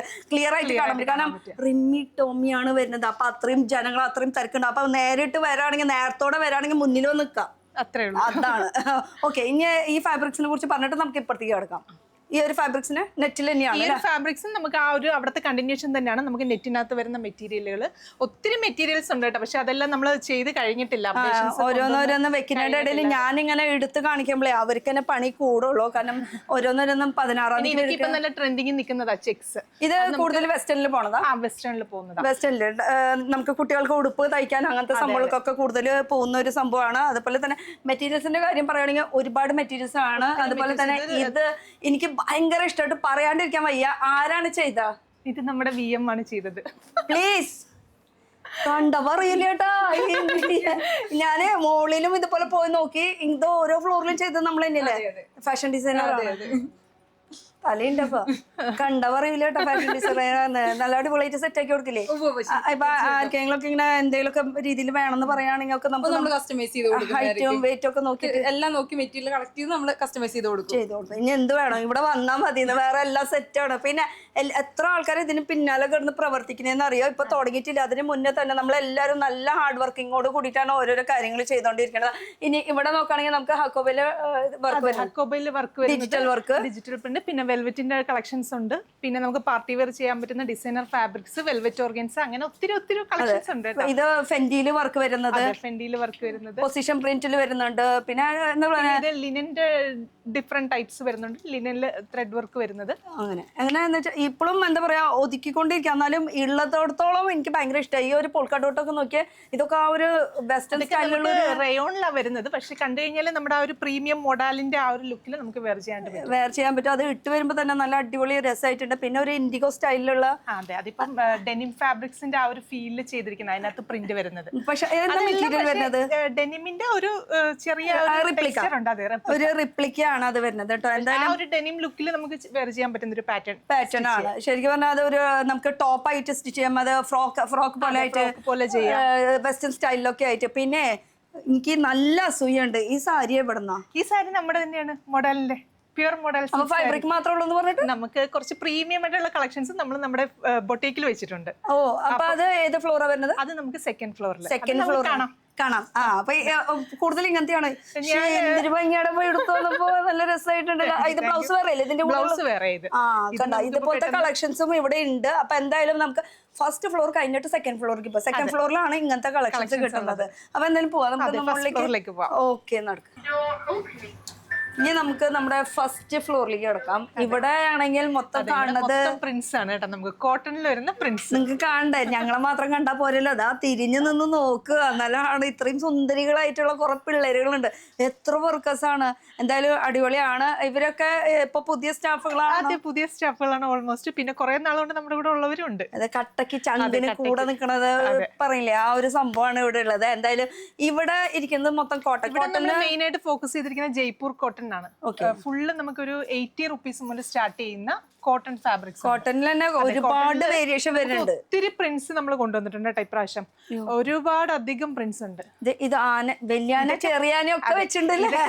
ക്ലിയർ ആയിട്ട് കാണാൻ. കാരണം റിമി ടോമിയാണ് വരുന്നത്. അപ്പൊ അത്രയും ജനങ്ങൾ, അത്രയും തിരക്കുണ്ട്. അപ്പൊ നേരിട്ട് വരാണെങ്കിൽ, നേരത്തോടെ വരാണെങ്കിൽ മുന്നിലോ നിൽക്കാം. അത്രേ ഉള്ളൂ. അതാണ്. ഓക്കെ, ഇനി ഈ ഫാബ്രിക്സിനെ കുറിച്ച് പറഞ്ഞിട്ട് നമുക്ക് ഇപ്പുറത്തേക്ക് കിടക്കാം. ഈ ഒരു ഫാബ്രിക്സിന് നെറ്റിൽ തന്നെയാണ്. ഈ ഫാബ്രിക്സും നമുക്ക് ആ ഒരു അവിടുത്തെ കണ്ടിന്യൂഷൻ തന്നെയാണ്. നമുക്ക് നെറ്റിനകത്ത് വരുന്ന മെറ്റീരിയലുകൾ ഒത്തിരി മെറ്റീരിയൽസ് ഉണ്ട് കേട്ടോ. പക്ഷെ അതെല്ലാം നമ്മൾ ചെയ്ത് കഴിഞ്ഞിട്ടില്ല. ഓരോന്നോരോന്ന് വെക്കുന്നതിന്റെ ഇടയിൽ ഞാനിങ്ങനെ എടുത്ത് കാണിക്കുമ്പോഴേ അവർക്ക് തന്നെ പണി കൂടുള്ളൂ. കാരണം ഓരോന്നോരോന്നും 16-ാം തീയതി ഇപ്പൊ നല്ല ട്രെൻഡിങ് നിൽക്കുന്നതാ ചെക്സ്. ഇത് കൂടുതൽ വെസ്റ്റേണിൽ പോണതാ? വെസ്റ്റേണിൽ പോകുന്നത്. വെസ്റ്റേണിൽ നമുക്ക് കുട്ടികൾക്ക് ഉടുപ്പ് തയ്ക്കാൻ അങ്ങനത്തെ സംഭവങ്ങൾക്കൊക്കെ കൂടുതൽ പോകുന്ന ഒരു സംഭവമാണ്. അതുപോലെ തന്നെ മെറ്റീരിയൽസിന്റെ കാര്യം പറയുകയാണെങ്കിൽ ഒരുപാട് മെറ്റീരിയൽസ് ആണ്. അതുപോലെ തന്നെ ഇത് എനിക്ക് ഭയങ്കര ഇഷ്ടമായിട്ട് പറയാണ്ടിരിക്കാൻ വയ്യ. ആരാണ് ചെയ്ത? ഇത് നമ്മുടെ VM ആണ് ചെയ്തത്. പ്ലീസ് കണ്ടവറിയില്ലേട്ടാ. ഞാന് മോളിലും ഇതുപോലെ പോയി നോക്കി. ഇത് ഓരോ ഫ്ലോറിലും ചെയ്തത് നമ്മൾ തന്നെയല്ലേ ഫാഷൻ ഡിസൈനർ? തലയുണ്ട്. അപ്പൊ കണ്ടവറിയില്ലേട്ടാ ഫാഷൻ ഡിസൈനറാന്ന്. നല്ല അടിപൊളിയായിട്ട് സെറ്റ് ആക്കി കൊടുക്കില്ലേ? ഇപ്പൊ ആർക്കെങ്കിലും ഇങ്ങനെ എന്തെങ്കിലുമൊക്കെ രീതിയിൽ വേണമെന്ന് പറയുകയാണെങ്കിൽ നമുക്ക് കസ്റ്റമൈസ് ചെയ്ത് കൊടുക്കും. ഹൈറ്റും വെയിറ്റും ഒക്കെ നോക്കി എല്ലാം നോക്കി മെറ്റീരിയൽ കളക്ട് ചെയ്ത് നമ്മൾ കസ്റ്റമൈസ് ചെയ്ത് കൊടുക്കും. ഇനി എന്ത് വേണം? ഇവിടെ വന്നാൽ മതി. വേറെ എല്ലാം സെറ്റാണ്. പിന്നെ എത്ര ആൾക്കാർ ഇതിന് പിന്നാലെ കിടന്ന് പ്രവർത്തിക്കുന്നതെന്ന് അറിയോ? ഇപ്പൊ തുടങ്ങിയിട്ടില്ല. അതിന് മുന്നേ തന്നെ നമ്മളെല്ലാവരും നല്ല ഹാർഡ് വർക്കിങ്ങോട് കൂടിയിട്ടാണ് ഓരോരോ കാര്യങ്ങൾ ചെയ്തോണ്ടിരിക്കുന്നത്. ഇനി ഇവിടെ നോക്കുകയാണെങ്കിൽ നമുക്ക് ഹക്കോബയില് work, digital work, digital print, പിന്നെ വെൽവെറ്റിന്റെ കളക്ഷൻസ് ഉണ്ട്. പിന്നെ നമുക്ക് പാർട്ടി വെയർ ചെയ്യാൻ പറ്റുന്ന ഡിസൈനർ ഫാബ്രിക്സ്, വെൽവെറ്റ് ഓർഗൻസ്, അങ്ങനെ ഒത്തിരി കളക്ഷൻസ് ഉണ്ട്. ഇത് ഫെൻഡിയില് വർക്ക് വരുന്നത്, പൊസിഷൻ പ്രിന്റിൽ വരുന്നുണ്ട്. പിന്നെ എന്താ പറയുക, ലിനന്റെ ഡിഫറെന്റ് ടൈപ്സ് വരുന്നുണ്ട്. ലിനനില് ത്രെഡ് വർക്ക് വരുന്നത്. അങ്ങനെയെന്ന് വെച്ചാൽ ഇപ്പോഴും എന്താ പറയാ ഒതുക്കിക്കൊണ്ടിരിക്കുക. എന്നാലും ഉള്ളത്തോടത്തോളം എനിക്ക് ഭയങ്കര ഇഷ്ടമായി. ഈ ഒരു പോൾക്കാഡോട്ടൊക്കെ നോക്കിയാൽ ഇതൊക്കെ ആ ഒരു വെസ്റ്റേൺ സ്റ്റൈലിലുള്ള റയോണിലാണ് വരുന്നത്. പക്ഷെ കണ്ടു കഴിഞ്ഞാൽ നമ്മുടെ ആ ഒരു പ്രീമിയം മോഡലിന്റെ ആ ഒരു ലുക്കിൽ നമുക്ക് വെയർ ചെയ്യാൻ പറ്റും. അത് ഇട്ട് വരുമ്പോൾ തന്നെ നല്ല അടിപൊളി രസമായിട്ടുണ്ട്. പിന്നെ ഒരു ഇൻഡിഗോ സ്റ്റൈലിലുള്ള, അതെ, അതിപ്പം ഡെനിം ഫാബ്രിക്സിന്റെ ആ ഒരു ഫീലിൽ ചെയ്തിരിക്കുന്നത്. അതിനകത്ത് പ്രിന്റ് വരുന്നത്. പക്ഷെ മെറ്റീരിയൽ വരുന്നത് ഡെനിമിന്റെ ഒരു ചെറിയ ഒരു റിപ്ലിക്കാണ് അത് വരുന്നത് കേട്ടോ. എന്തായാലും ഒരു ഡെനിം ലുക്കിൽ നമുക്ക് വെയർ ചെയ്യാൻ പറ്റുന്ന ഒരു പാറ്റേൺ ആണ്. ശരിക്കും പറഞ്ഞാൽ അത് ഒരു നമുക്ക് ടോപ്പ് ആയിട്ട് സ്റ്റിച്ച് ചെയ്യാം. അത് ഫ്രോക്ക് പോലെ ആയിട്ട് വെസ്റ്റേൺ സ്റ്റൈലിലൊക്കെ ആയിട്ട്. പിന്നെ എനിക്ക് നല്ല അസൂയുണ്ട്. ഈ സാരി എവിടുന്നാ? ഈ സാരി നമ്മുടെ തന്നെയാണ്, മോഡലിന്റെ പ്യൂർ മോഡൽ. ഫാബ്രിക് മാത്രമേ ഉള്ളൂ എന്ന് പറഞ്ഞിട്ട് നമുക്ക് കുറച്ച് പ്രീമിയം ആയിട്ടുള്ള കളക്ഷൻസ് നമ്മൾ നമ്മുടെ ബൊട്ടീക്കിൽ വെച്ചിട്ടുണ്ട്. ഓ, അപ്പൊ അത് ഏത് ഫ്ലോറാ വരുന്നത്? അത് നമുക്ക് സെക്കൻഡ് ഫ്ലോറിൽ. സെക്കൻഡ് ഫ്ലോർ കാണാം. അപ്പൊ കൂടുതൽ ഇങ്ങനത്തെയാണ്. എന്തൊരു ഭംഗിയുടെ പോയി എടുത്തു വന്നപ്പോ നല്ല രസമായിട്ടുണ്ടല്ലോ. ഇത് ബ്ലൗസ് വേറെ അല്ലേ ഇതിന്റെ ബ്ലൗസ് വേറെ ഇത്. കണ്ട ഇതുപോലത്തെ കളക്ഷൻസും ഇവിടെ ഉണ്ട്. അപ്പൊ എന്തായാലും നമുക്ക് ഫസ്റ്റ് ഫ്ലോർ കഴിഞ്ഞിട്ട് സെക്കൻഡ് ഫ്ലോറിലേക്ക് പോവാം. സെക്കൻഡ് ഫ്ലോറിലാണ് ഇങ്ങനത്തെ കളക്ഷൻസ് കിട്ടുന്നത്. അപ്പൊ എന്തായാലും പോവാം, നമുക്ക് മുകളിലേക്ക് പോവാം. ഓക്കെ നടക്കാം. ഇനി നമുക്ക് നമ്മുടെ ഫസ്റ്റ് ഫ്ലോറിലേക്ക് കിടക്കാം. ഇവിടെ ആണെങ്കിൽ മൊത്തം കാണുന്നത് പ്രിന്റ്സ് ആണ് കേട്ടോ, നമുക്ക് കോട്ടണിൽ വരുന്ന പ്രിന്റ്സ്. നിങ്ങക്ക് കാണണ്ടേ, ഞങ്ങളെ മാത്രം കണ്ടാ പോരല്ലോ. അതാ തിരിഞ്ഞു നിന്ന് നോക്കുക, എന്നാലാണ് ഇത്രയും സുന്ദരികളായിട്ടുള്ള കുറെ പിള്ളേരുകളുണ്ട്. എത്ര വർക്കേഴ്സ് ആണ്, എന്തായാലും അടിപൊളിയാണ്. ഇവരൊക്കെ ഇപ്പൊ പുതിയ സ്റ്റാഫുകളാണ്. പുതിയ സ്റ്റാഫുകളാണ് ഓൾമോസ്റ്റ്. പിന്നെ കുറെ നാളുകൊണ്ട് നമ്മുടെ കൂടെ ഉള്ളവരുണ്ട്. അത് കട്ടക്ക് ചങ്കിന് കൂടെ നിക്കണത് പറയില്ലേ, ആ ഒരു സംഭവമാണ് ഇവിടെ ഉള്ളത്. എന്തായാലും ഇവിടെ ഇരിക്കുന്നത് മൊത്തം കോട്ടൺ. മെയിൻ ആയിട്ട് ഫോക്കസ് ചെയ്തിരിക്കുന്ന ജയ്പൂർ കോട്ടൺ ആണ്. ഫുള്ള് നമുക്കൊരു 80 റുപ്പീസ് മുതൽ സ്റ്റാർട്ട് ചെയ്യുന്ന കോട്ടൺ ഫാബ്രിക്സ്. കോട്ടണിൽ തന്നെ ഒരുപാട് വേരിയേഷൻ വരുന്നുണ്ട്. ഒത്തിരി പ്രിന്റ്സ് നമ്മൾ കൊണ്ടുവന്നിട്ടുണ്ട് കേട്ടോ ഇപ്രാവശ്യം. ഒരുപാട് അധികം പ്രിന്റ്സ് ഉണ്ട്. ഇത് ആന, വലിയാന, ചെറിയാന ഒക്കെ വെച്ചിട്ടുണ്ടല്ലേ.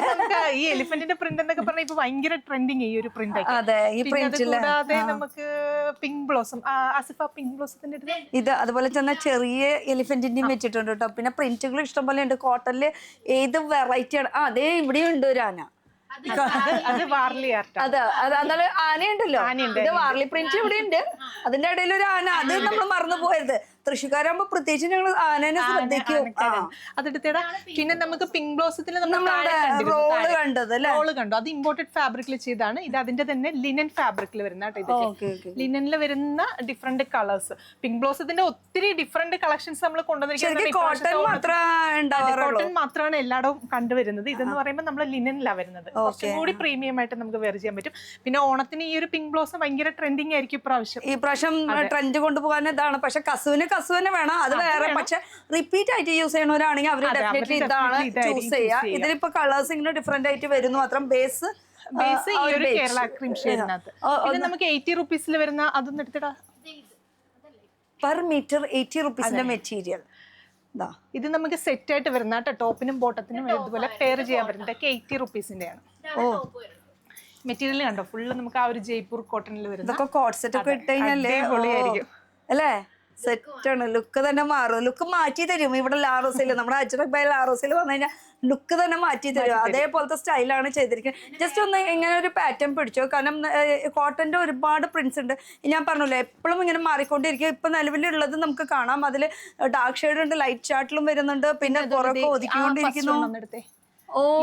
ഈ എലിഫന്റിന്റെ പ്രിന്റ് എന്നൊക്കെ പറഞ്ഞാൽ ഇപ്പൊ ഭയങ്കര ട്രെൻഡിങ് ഈ ഒരു പ്രിന്റ്. അതെ, ഈ പ്രിന്റ് കൂടാതെ നമുക്ക് പിങ്ക് ബ്ലോസം, ആസിഫ പിങ്ക് ബ്ലോസത്തിന്റെ ഇത് അതുപോലെ തന്നെ ചെറിയ എലിഫന്റിന്റെയും വെച്ചിട്ടുണ്ട് കേട്ടോ. പിന്നെ പ്രിന്റുകൾ ഇഷ്ടം പോലെ ഉണ്ട് കോട്ടണില്. ഏത് വെറൈറ്റി ആണ്. അതേ ഇവിടെയും ഉണ്ട് ഒരു ആന. അത് വാർലി ആർട്ട്. അതെ, അതാണ് ആനയുണ്ടല്ലോ. ഇത് വാർലി പ്രിന്റ് ഇവിടെ ഉണ്ട്. അതിന്റെ ഇടയിൽ ഒരു ആന, അത് നമ്മൾ മറന്നു പോയത്. തൃശ്ശൂർക്കാരാകുമ്പോ പ്രത്യേകിച്ച് ഞങ്ങൾ ആനനെ ശ്രദ്ധിക്കും. അതെടുത്തേടാ. പിന്നെ നമുക്ക് പിങ്ക് ബ്ലോസത്തിൽ റോള് കണ്ടത് അല്ലേ, റോള് കണ്ടു. അത് ഇമ്പോർട്ടഡ് ഫാബ്രിക്കിൽ ചെയ്താണ്. ഇത് അതിന്റെ തന്നെ ലിനൻ ഫാബ്രിക്കിൽ വരുന്ന ലിനനിൽ വരുന്ന ഡിഫറെന്റ് കളേഴ്സ്. പിങ്ക് ബ്ലോസത്തിന്റെ ഒത്തിരി ഡിഫറെന്റ് കളക്ഷൻസ് നമ്മൾ കൊണ്ടുവന്നിരിക്കുന്നത്. കോട്ടൺ മാത്രമാണ് എല്ലായിടവും കണ്ടുവരുന്നത്. ഇതെന്ന് പറയുമ്പോൾ നമ്മൾ ലിനനിലാണ് വരുന്നത്. കുറച്ചും കൂടി പ്രീമിയം ആയിട്ട് നമുക്ക് വെയർ ചെയ്യാൻ പറ്റും. പിന്നെ ഓണത്തിന് ഈ ഒരു പിങ്ക് ബ്ലോസം ഭയങ്കര ട്രെൻഡിങ് ആയിരിക്കും ഈ പ്രാവശ്യം ട്രെൻഡ് കൊണ്ടുപോകാൻ ഇതാണ്. പക്ഷെ കസുവിന് വേണം, അത് വേറെ. പക്ഷെ റിപ്പീറ്റ് ആയിട്ട് യൂസ് ചെയ്യണവരാണെങ്കിൽ അവർ ഡെഫിനറ്റ്ലി ഇതാണ് ചൂസ് ചെയ്യുക. ഇതിലിപ്പോ കളേഴ്സ് ഇങ്ങനെ ഡിഫറെന്റ് ആയിട്ട് വരുന്നു മാത്രം. ബേസ് ഈ ഒരു കേരള ക്രീം ഷെയ്ഡിനകത്ത് പിന്നെ നമുക്ക് 80 റുപ്പീസിൽ വരുന്ന അതൊന്നും എടുത്തിടാ. പെർ മീറ്റർ 80 റുപ്പീസിന്റെ മെറ്റീരിയൽ. ഇത് നമുക്ക് സെറ്റ് ആയിട്ട് വരുന്ന കേട്ടോ. ടോപ്പിനും ബോട്ടത്തിനും ഇതുപോലെ പെയർ ചെയ്യാൻ പറ്റും. ഇതൊക്കെ 80 റുപ്പീസിന്റെയാണ്. മെറ്റീരിയൽ കണ്ടോ, ഫുള്ള് നമുക്ക് ആ ഒരു ജയ്പൂർ കോട്ടണിൽ വരുന്നത്. ഇതൊക്കെ കോട്ട് സെറ്റ് ഒക്കെ ഇട്ട് കഴിഞ്ഞാലേ അല്ലേ, സെറ്റാണ്. ലുക്ക് തന്നെ മാറും. ലുക്ക് മാറ്റി തരും. ഇവിടെ ലാറോസിൽ, നമ്മുടെ അജ്രക് ബൈ ലാറോസിൽ വന്നു കഴിഞ്ഞാൽ ലുക്ക് തന്നെ മാറ്റി തരും. അതേപോലത്തെ സ്റ്റൈലാണ് ചെയ്തിരിക്കുന്നത്. ജസ്റ്റ് ഒന്ന് ഇങ്ങനെ ഒരു പാറ്റേൺ പിടിച്ചോ. കാരണം കോട്ടന്റെ ഒരുപാട് പ്രിന്റ്സ് ഉണ്ട്. ഞാൻ പറഞ്ഞല്ലോ, എപ്പോഴും ഇങ്ങനെ മാറിക്കൊണ്ടിരിക്കും. ഇപ്പൊ നിലവിലുള്ളത് നമുക്ക് കാണാം. അതിൽ ഡാർക്ക് ഷെയ്ഡ് ഉണ്ട്, ലൈറ്റ് ചാർട്ടിലും വരുന്നുണ്ട്. പിന്നെ കുറേ ഒതുക്കിക്കൊണ്ടിരിക്കുന്നു.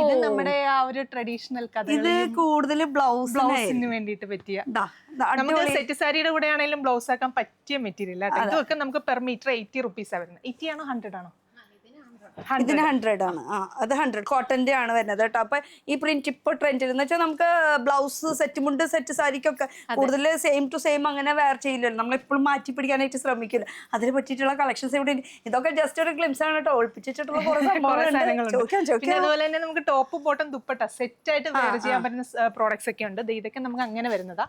ഇത് നമ്മുടെ ആ ഒരു ട്രഡീഷണൽ കഥ. ഇത് കൂടുതൽ ബ്ലൗസിന് വേണ്ടിയിട്ട് പറ്റിയ, നമുക്ക് സെറ്റ് സാരിയുടെ കൂടെ ആണെങ്കിലും ബ്ലൗസ് ആക്കാൻ പറ്റിയ മെറ്റീരിയൽ ആട്ടോ. ഇതൊക്കെ നമുക്ക് പെർ മീറ്റർ 80 റുപ്പീസ് വരുന്നത്. 80 ആണോ 100 ആണോ? ഇതിന് 100 ആണ്. അത് 100 കോട്ടന്റെ ആണ് വരുന്നത് കേട്ടോ. അപ്പൊ ഈ പ്രിന്റ് ഇപ്പൊ ട്രെൻഡിൽ എന്ന് വെച്ചാൽ നമുക്ക് ബ്ലൗസ് സെറ്റ് മുണ്ട് സെറ്റ് സാരിക്കൊക്കെ കൂടുതൽ സെയിം ടു സെയിം അങ്ങനെ വെയർ ചെയ്യില്ലല്ലോ. നമ്മൾ എപ്പോഴും മാറ്റി പിടിക്കാനായിട്ട് ശ്രമിക്കില്ല. അതിനെ പറ്റിയിട്ടുള്ള കളക്ഷൻസ് ഇവിടെ. ഇതൊക്കെ ജസ്റ്റ് ഒരു ഗ്ലിംസ് ആണ് കേട്ടോ. ഒളിപ്പിച്ചിട്ടുള്ള കുറെ സംഭവങ്ങളുണ്ട്. അതുപോലെ തന്നെ നമുക്ക് ടോപ്പ് ബോട്ടം ദുപ്പട്ട സെറ്റ് ആയിട്ട് വെയർ ചെയ്യാൻ പറ്റുന്ന പ്രോഡക്ട്സ് ഒക്കെ ഉണ്ട്. ഇതൊക്കെ നമുക്ക് അങ്ങനെ വരുന്നതാ.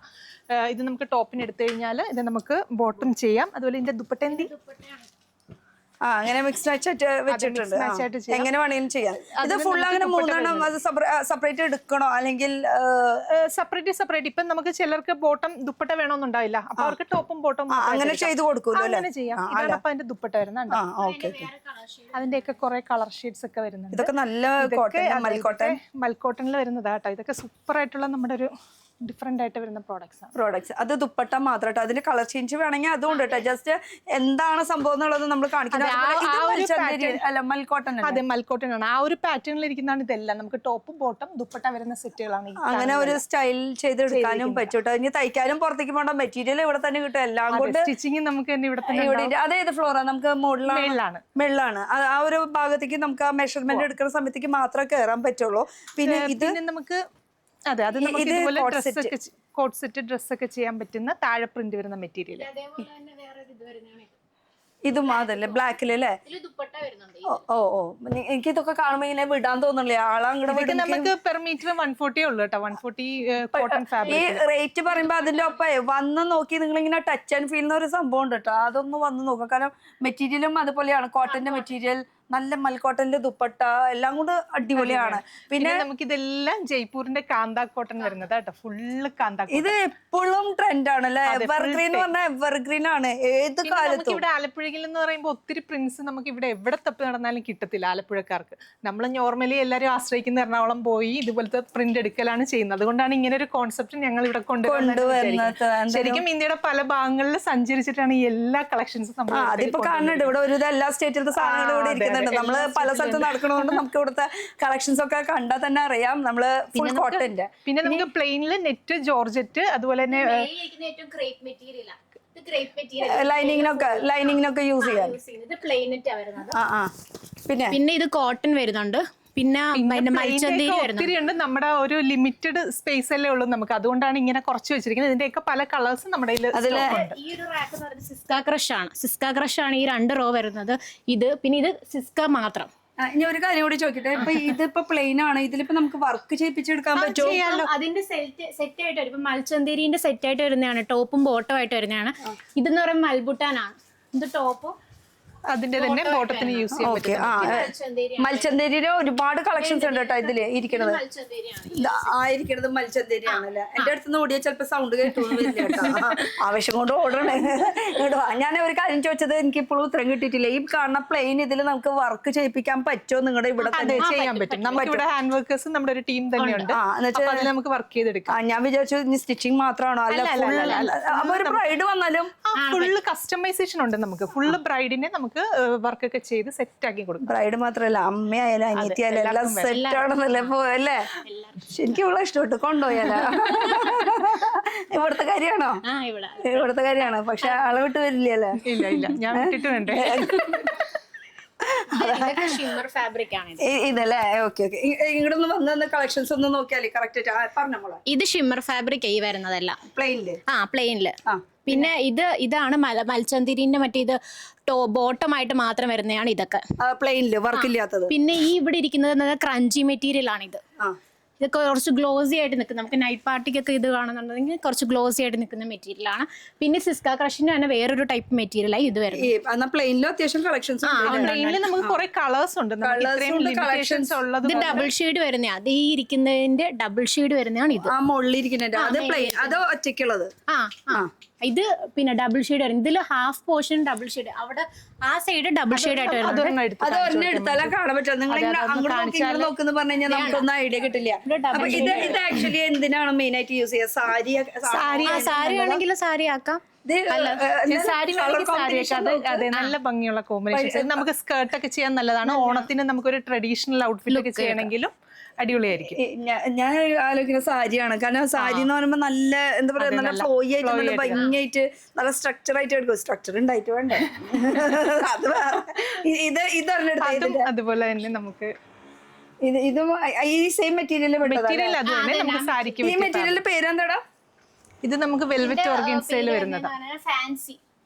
ഇത് നമുക്ക് ടോപ്പിന് എടുത്തു കഴിഞ്ഞാൽ ഇത് നമുക്ക് ബോട്ടം ചെയ്യാം. അതുപോലെ ഇതിന്റെ ദുപ്പട്ട അങ്ങനെ മിക്സ് വെച്ചിട്ടുണ്ട്. എങ്ങനെ വേണമെങ്കിലും ചെയ്യാം. ഇത് ഫുൾ അങ്ങനെ 3 എണ്ണം സെപ്പറേറ്റ് എടുക്കണോ അല്ലെങ്കിൽ സെപ്പറേറ്റ്? ഇപ്പൊ നമുക്ക് ചിലർക്ക് ബോട്ടം ദുപ്പട്ട വേണമെന്നുണ്ടാവില്ല. അപ്പൊ അവർക്ക് ടോപ്പും ബോട്ടം അങ്ങനെ ചെയ്ത് കൊടുക്കുമല്ലോ. അങ്ങനെ ചെയ്യാം. ഇതാണ് അപ്പൊ അതിന്റെ ദുപ്പട്ട വരുന്നുണ്ട്. അതിന്റെയൊക്കെ കുറെ കളർ ഷെയ്ഡ്സ് ഒക്കെ വരുന്നുണ്ട്. ഇതൊക്കെ നല്ല മൽക്കോട്ടണിൽ വരുന്നതാ കേട്ടോ. ഇതൊക്കെ സൂപ്പർ ആയിട്ടുള്ള നമ്മുടെ ഒരു ഡിഫറെന്റ് ആയിട്ട് വരുന്ന പ്രോഡക്ട്സ്. അത് ദുപ്പട്ട മാത്രം കേട്ടോ. അതിന്റെ കളർ ചേഞ്ച് വേണമെങ്കിൽ അതുകൊണ്ട് കേട്ടോ. ജസ്റ്റ് എന്താണ് സംഭവം എന്നുള്ളത് നമ്മൾ കാണിക്കുന്നത്. അതെ, മൽക്കോട്ടൺ ആണ്. ആ ഒരു പാറ്റേണിൽ ഇരിക്കുന്നതാണ് ഇതെല്ലാം. നമുക്ക് ടോപ്പ് ബോട്ടം ദുപ്പട്ട വരുന്ന സെറ്റുകളാണ്. അങ്ങനെ ഒരു സ്റ്റൈൽ ചെയ്തെടുക്കാനും പറ്റൂട്ടോ. ഇനി തയ്ക്കാനും പുറത്തേക്ക് പോകണ്ട. മെറ്റീരിയൽ ഇവിടെ തന്നെ കിട്ടും. എല്ലാം കൊണ്ട് സ്റ്റിച്ചിങ് നമുക്ക് തന്നെ ഇവിടെ തന്നെ. അതേത് ഫ്ലോറാ? നമുക്ക് മുകളിലാണ്. ആ ഒരു ഭാഗത്തേക്ക് നമുക്ക് ആ മെഷർമെന്റ് എടുക്കുന്ന സമയത്തേക്ക് മാത്രമേ കയറാൻ പറ്റുള്ളൂ. പിന്നെ ഇത് നമുക്ക് അതെ, അത് നമുക്ക് ഇതുപോലെ കോട്ട് സെറ്റ് ഡ്രസ് ഒക്കെ ചെയ്യാൻ പറ്റുന്ന താഴെ പ്രിന്റ് വരുന്ന മെറ്റീരിയൽ. ഇതും അതല്ലേ ബ്ലാക്കിലല്ലേ? എനിക്ക് ഇതൊക്കെ കാണുമ്പോ ഇങ്ങനെ വിടാൻ തോന്നുന്നില്ലേ ആളങ്ങോട്ട്. നമുക്ക് പെർ മീറ്റർ 140 ഉള്ളു കേട്ടോ. 140 കോട്ടൺ ഫാബ്രിക്. ഈ റേറ്റ് പറയുമ്പോ അതിന്റെ ഒപ്പം വന്ന് നോക്കി നിങ്ങൾ ഇങ്ങനെ ടച്ച് ആൻഡ് ഫീൽ ഒരു സംഭവം ഉണ്ട് കേട്ടോ. അതൊന്ന് വന്ന് നോക്കാം. കാരണം മെറ്റീരിയലും അതുപോലെയാണ്. കോട്ടന്റെ മെറ്റീരിയൽ നല്ല മൽക്കോട്ടന്റെ ദുപ്പട്ട എല്ലാം കൂടെ അടിപൊളിയാണ്. പിന്നെ നമുക്ക് ഇതെല്ലാം ജയ്പൂരിന്റെ കാന്താ കോട്ടൺ വരുന്നത് കേട്ടോ, ഫുള്ള് കാന്താ. ഇത് എപ്പോഴും ട്രെൻഡ് ആണ് അല്ലെ, എവർഗ്രീൻ എന്ന് പറഞ്ഞാൽ എവർഗ്രീൻ ആണ് ഏത് കാലത്തും. ഇവിടെ ആലപ്പുഴയിൽ എന്ന് പറയുമ്പോൾ ഒത്തിരി പ്രിന്റ്സ് നമുക്ക് ഇവിടെ എവിടെ തപ്പി നടന്നാലും കിട്ടത്തില്ല ആലപ്പുഴക്കാർക്ക്. നമ്മൾ നോർമലി എല്ലാവരും ആശ്രയിക്കുന്ന എറണാകുളം പോയി ഇതുപോലത്തെ പ്രിന്റ് എടുക്കലാണ് ചെയ്യുന്നത്. അതുകൊണ്ടാണ് ഇങ്ങനെ ഒരു കോൺസെപ്റ്റ് ഞങ്ങൾ ഇവിടെ കൊണ്ടുവരുന്നത്. ശരിക്കും ഇന്ത്യയുടെ പല ഭാഗങ്ങളിൽ സഞ്ചരിച്ചിട്ടാണ് ഈ എല്ലാ കളക്ഷൻസും നമ്മൾ അതിപ്പോ കാണുന്നുണ്ട് ഇവിടെ ഒരു എല്ലാ സ്റ്റേറ്റിലത്തെ സാധനങ്ങളും ഇവിടെ ഇരിക്കുന്നുണ്ട്. നമ്മള് പല സ്ഥലത്ത് നടക്കണോണ്ട് നമുക്ക് ഇവിടുത്തെ കളക്ഷൻസ് ഒക്കെ കണ്ടാൽ തന്നെ അറിയാം. നമ്മള് ഫുൾ കോട്ടന്റെ. പിന്നെ നമുക്ക് പ്ലെയിനിൽ നെറ്റ് ജോർജറ്റ് അതുപോലെ തന്നെ ഏറ്റവും ക്രേപ്പ് മെറ്റീരിയൽ ലൈനിങ്ങിനൊക്കെ യൂസ് ചെയ്യാൻ. ഇത് പ്ലെയിൻ നെറ്റാ വരുന്നത്. പിന്നെ ഇത് കോട്ടൺ വരുന്നുണ്ട്. പിന്നെ ഒത്തിരി ഉണ്ട്. നമ്മുടെ ഒരു ലിമിറ്റഡ് സ്പേസ് അല്ലേ ഉള്ളൂ നമുക്ക്, അതുകൊണ്ടാണ് ഇങ്ങനെ കുറച്ച് വെച്ചിരിക്കുന്നത്. ഇതിന്റെയൊക്കെ പല കളേഴ്സ് നമ്മുടെ ഈ ഒരു റാക്ക് എന്ന് പറയുന്നത് സിസ്ക ക്രഷ് ആണ്. സിസ്ക ക്രഷ് ആണ് ഈ 2 റോ വരുന്നത്. ഇത് പിന്നെ ഇത് സിസ്ക മാത്രം. ഇനി ഒരു കാര്യം കൂടി ചോദിക്കട്ടെ, ഇപ്പൊ ഇതിപ്പോ പ്ലെയിൻ ആണ്, ഇതിലിപ്പോ നമുക്ക് വർക്ക് ചെയ്യിപ്പിച്ചെടുക്കാൻ പറ്റുമോ? അതിന്റെ സെറ്റ് ആയിട്ട് വരും. ഇപ്പൊ മൽച്ചന്തേരിന്റെ സെറ്റ് ആയിട്ട് വരുന്നതാണ്, ടോപ്പും ബോട്ടം ആയിട്ട് വരുന്നതാണ്. ഇതെന്ന് പറയുമ്പോൾ മൽബുട്ടാനാണ്. ഇത് ടോപ്പും അതിന്റെ തന്നെ ബോട്ടത്തിന് യൂസ് ചെയ്യാൻ പറ്റും. മൽച്ചന്തേരിയുടെ ഒരുപാട് കളക്ഷൻസ് ഉണ്ട് കേട്ടോ ഇതില് ഇരിക്കുന്നത്. ആയിരിക്കണത് മൽച്ചന്തേരി ആണല്ലേ. എന്റെ അടുത്ത് ഓടിയാൽ ചിലപ്പോ സൗണ്ട് കേട്ടോന്നില്ല കേട്ടോ, ആവശ്യം കൊണ്ട് ഓടണേ കേട്ടോ. ഞാൻ ഒരു കാര്യം ചോദിച്ചത് എനിക്ക് ഇപ്പോഴും ഉത്തരം കിട്ടിയിട്ടില്ല. ഈ കാണുന്ന പ്ലെയിൻ ഇതിൽ നമുക്ക് വർക്ക് ചെയ്യിപ്പിക്കാൻ പറ്റുമോ നിങ്ങളുടെ ഇവിടെ തന്നെ? ചെയ്യാൻ പറ്റും. നമുക്ക് ഇവിടെ ഹാൻഡ് വർക്കേഴ്സ് നമ്മുടെ ഒരു ടീം തന്നെയുണ്ട്, നമുക്ക് വർക്ക് ചെയ്തെടുക്കാം. ഞാൻ വിചാരിച്ചു ഇനി സ്റ്റിച്ചിങ് മാത്രമാണോ? അപ്പൊ ഒരു ബ്രൈഡ് വന്നാലും ഫുള്ള് കസ്റ്റമൈസേഷൻ ഉണ്ട് നമുക്ക്. ഫുള്ള് ബ്രൈഡിനെ നമുക്ക് വർക്ക് ഒക്കെ ചെയ്ത് സെറ്റ് ആക്കി കൊടുക്കും. ബ്രൈഡ് മാത്രല്ല അമ്മയായാലും അനിയത്തിയായാലും എല്ലാം സെറ്റ് ആണെന്നല്ലേ പോയല്ലേ. എനിക്ക് ഇവിടെ ഇഷ്ടപ്പെട്ടു, കൊണ്ടുപോയാലോ? ഇവിടുത്തെ കാര്യമാണോ? ഇവിടുത്തെ കാര്യമാണോ? പക്ഷെ ആളെ വിട്ട് വരില്ലല്ലേ? ഇല്ല ഞാൻ വിട്ടിട്ട് വേണ്ടേ. ഇതല്ലേ? Okay okay. ഇങ്ങോട്ടൊന്ന് വന്ന കളക്ഷൻസ് ഒന്ന് നോക്കിയാലേ കറക്റ്റ് പറഞ്ഞോളാം. ഇത് ഷിമ്മർ ഫാബ്രിക് ആയി വരുന്നതല്ല, പ്ലെയിനില്. പ്ലെയിനില്. പിന്നെ ഇതാണ് മൽച്ചന്തിരിന്റെ മറ്റേ ഇത് ബോട്ടം ആയിട്ട് മാത്രം വരുന്നതാണ് ഇതൊക്കെ പ്ലെയിനില് വർക്ക് ഇല്ലാത്തത്. പിന്നെ ഈ ഇവിടെ ഇരിക്കുന്നത് ക്രഞ്ചി മെറ്റീരിയൽ ആണ്. ഇത് കുറച്ച് ഗ്ലോസി ആയിട്ട് നിൽക്കും. നമുക്ക് നൈറ്റ് പാർട്ടിക്കൊക്കെ ഇത് കാണുന്നുണ്ടെങ്കിൽ കുറച്ച് ഗ്ലോസി ആയിട്ട് നിൽക്കുന്ന മെറ്റീരിയൽ ആണ്. പിന്നെ സിസ്ക ക്രഷിന്റെ തന്നെ വേറൊരു ടൈപ്പ് മെറ്റീരിയലായി ഇത് വരുന്നത്. പ്ലെയിനിലും അത്യാവശ്യം കളക്ഷൻസ് പ്ലെയിനിൽ നമുക്ക് കുറെ കളേഴ്സ് ഉണ്ട്. ഇത് ഡബിൾ ഷെയ്ഡ് വരുന്ന, അത് ഈ ഇരിക്കുന്നതിന്റെ ഡബിൾ ഷെയ്ഡ് വരുന്നതാണ് ഇത്. ആ മുകളിലിരിക്കുന്നത് അത് പ്ലെയിൻ, അതോ ഒറ്റയ്ക്കുള്ളത്? ഇത് പിന്നെ ഡബിൾ ഷെയ്ഡ് വരും. ഇതിൽ ഹാഫ് പോർഷൻ ഡബിൾ ഷെയ്ഡ്, അവിടെ ആ സൈഡ് ഡബിൾ ഷെയ്ഡ് ആയിട്ട് വരുന്നത്. അത് ഒരെണ്ണം എടുത്താലേ കാണാൻ പറ്റും. നിങ്ങൾ അങ്ങോട്ട് നോക്കുന്നു പറഞ്ഞു കഴിഞ്ഞാൽ നമുക്കൊന്നും ഐഡിയ കിട്ടില്ല. ഇത് ആക്ച്വലി എന്തിനാണ് മെയിൻ ആയിട്ട് യൂസ് ചെയ്യുക? സാരി ആണെങ്കിൽ സാരി ആക്കാം, അതെ, നല്ല ഭംഗിയുള്ള കോമ്പിനേഷൻ. നമുക്ക് സ്കേർട്ട് ഒക്കെ ചെയ്യാൻ നല്ലതാണ്. ഓണത്തിന് നമുക്കൊരു ട്രഡീഷണൽ ഔട്ട്ഫിറ്റ് ഒക്കെ ചെയ്യണമെങ്കിലും അടിപൊളിയായിരിക്കും. ഞാൻ ആലോചിക്കുന്ന സാരിയാണ്. കാരണം സാരി എന്ന് പറയുമ്പോൾ നല്ല എന്താ പറയാ, നല്ല ഫ്ലോയി ആയിട്ട് നല്ല ഭംഗിയായിട്ട് നല്ല സ്ട്രക്ചർ ആയിട്ട് എടുക്കും. സ്ട്രക്ചർ ഉണ്ടായിട്ട് വേണ്ടേ? അത് ഇതൊരെണ്ണം അതുപോലെ തന്നെ നമുക്ക് ഇത് ഈ സെയിം മെറ്റീരിയൽ. ഈ മെറ്റീരിയലിന്റെ പേരെന്താടാ? ഇത് നമുക്ക് വെൽവെറ്റ് ഓർഗൻസയിൽ വരുന്നത്. ഫാൻസി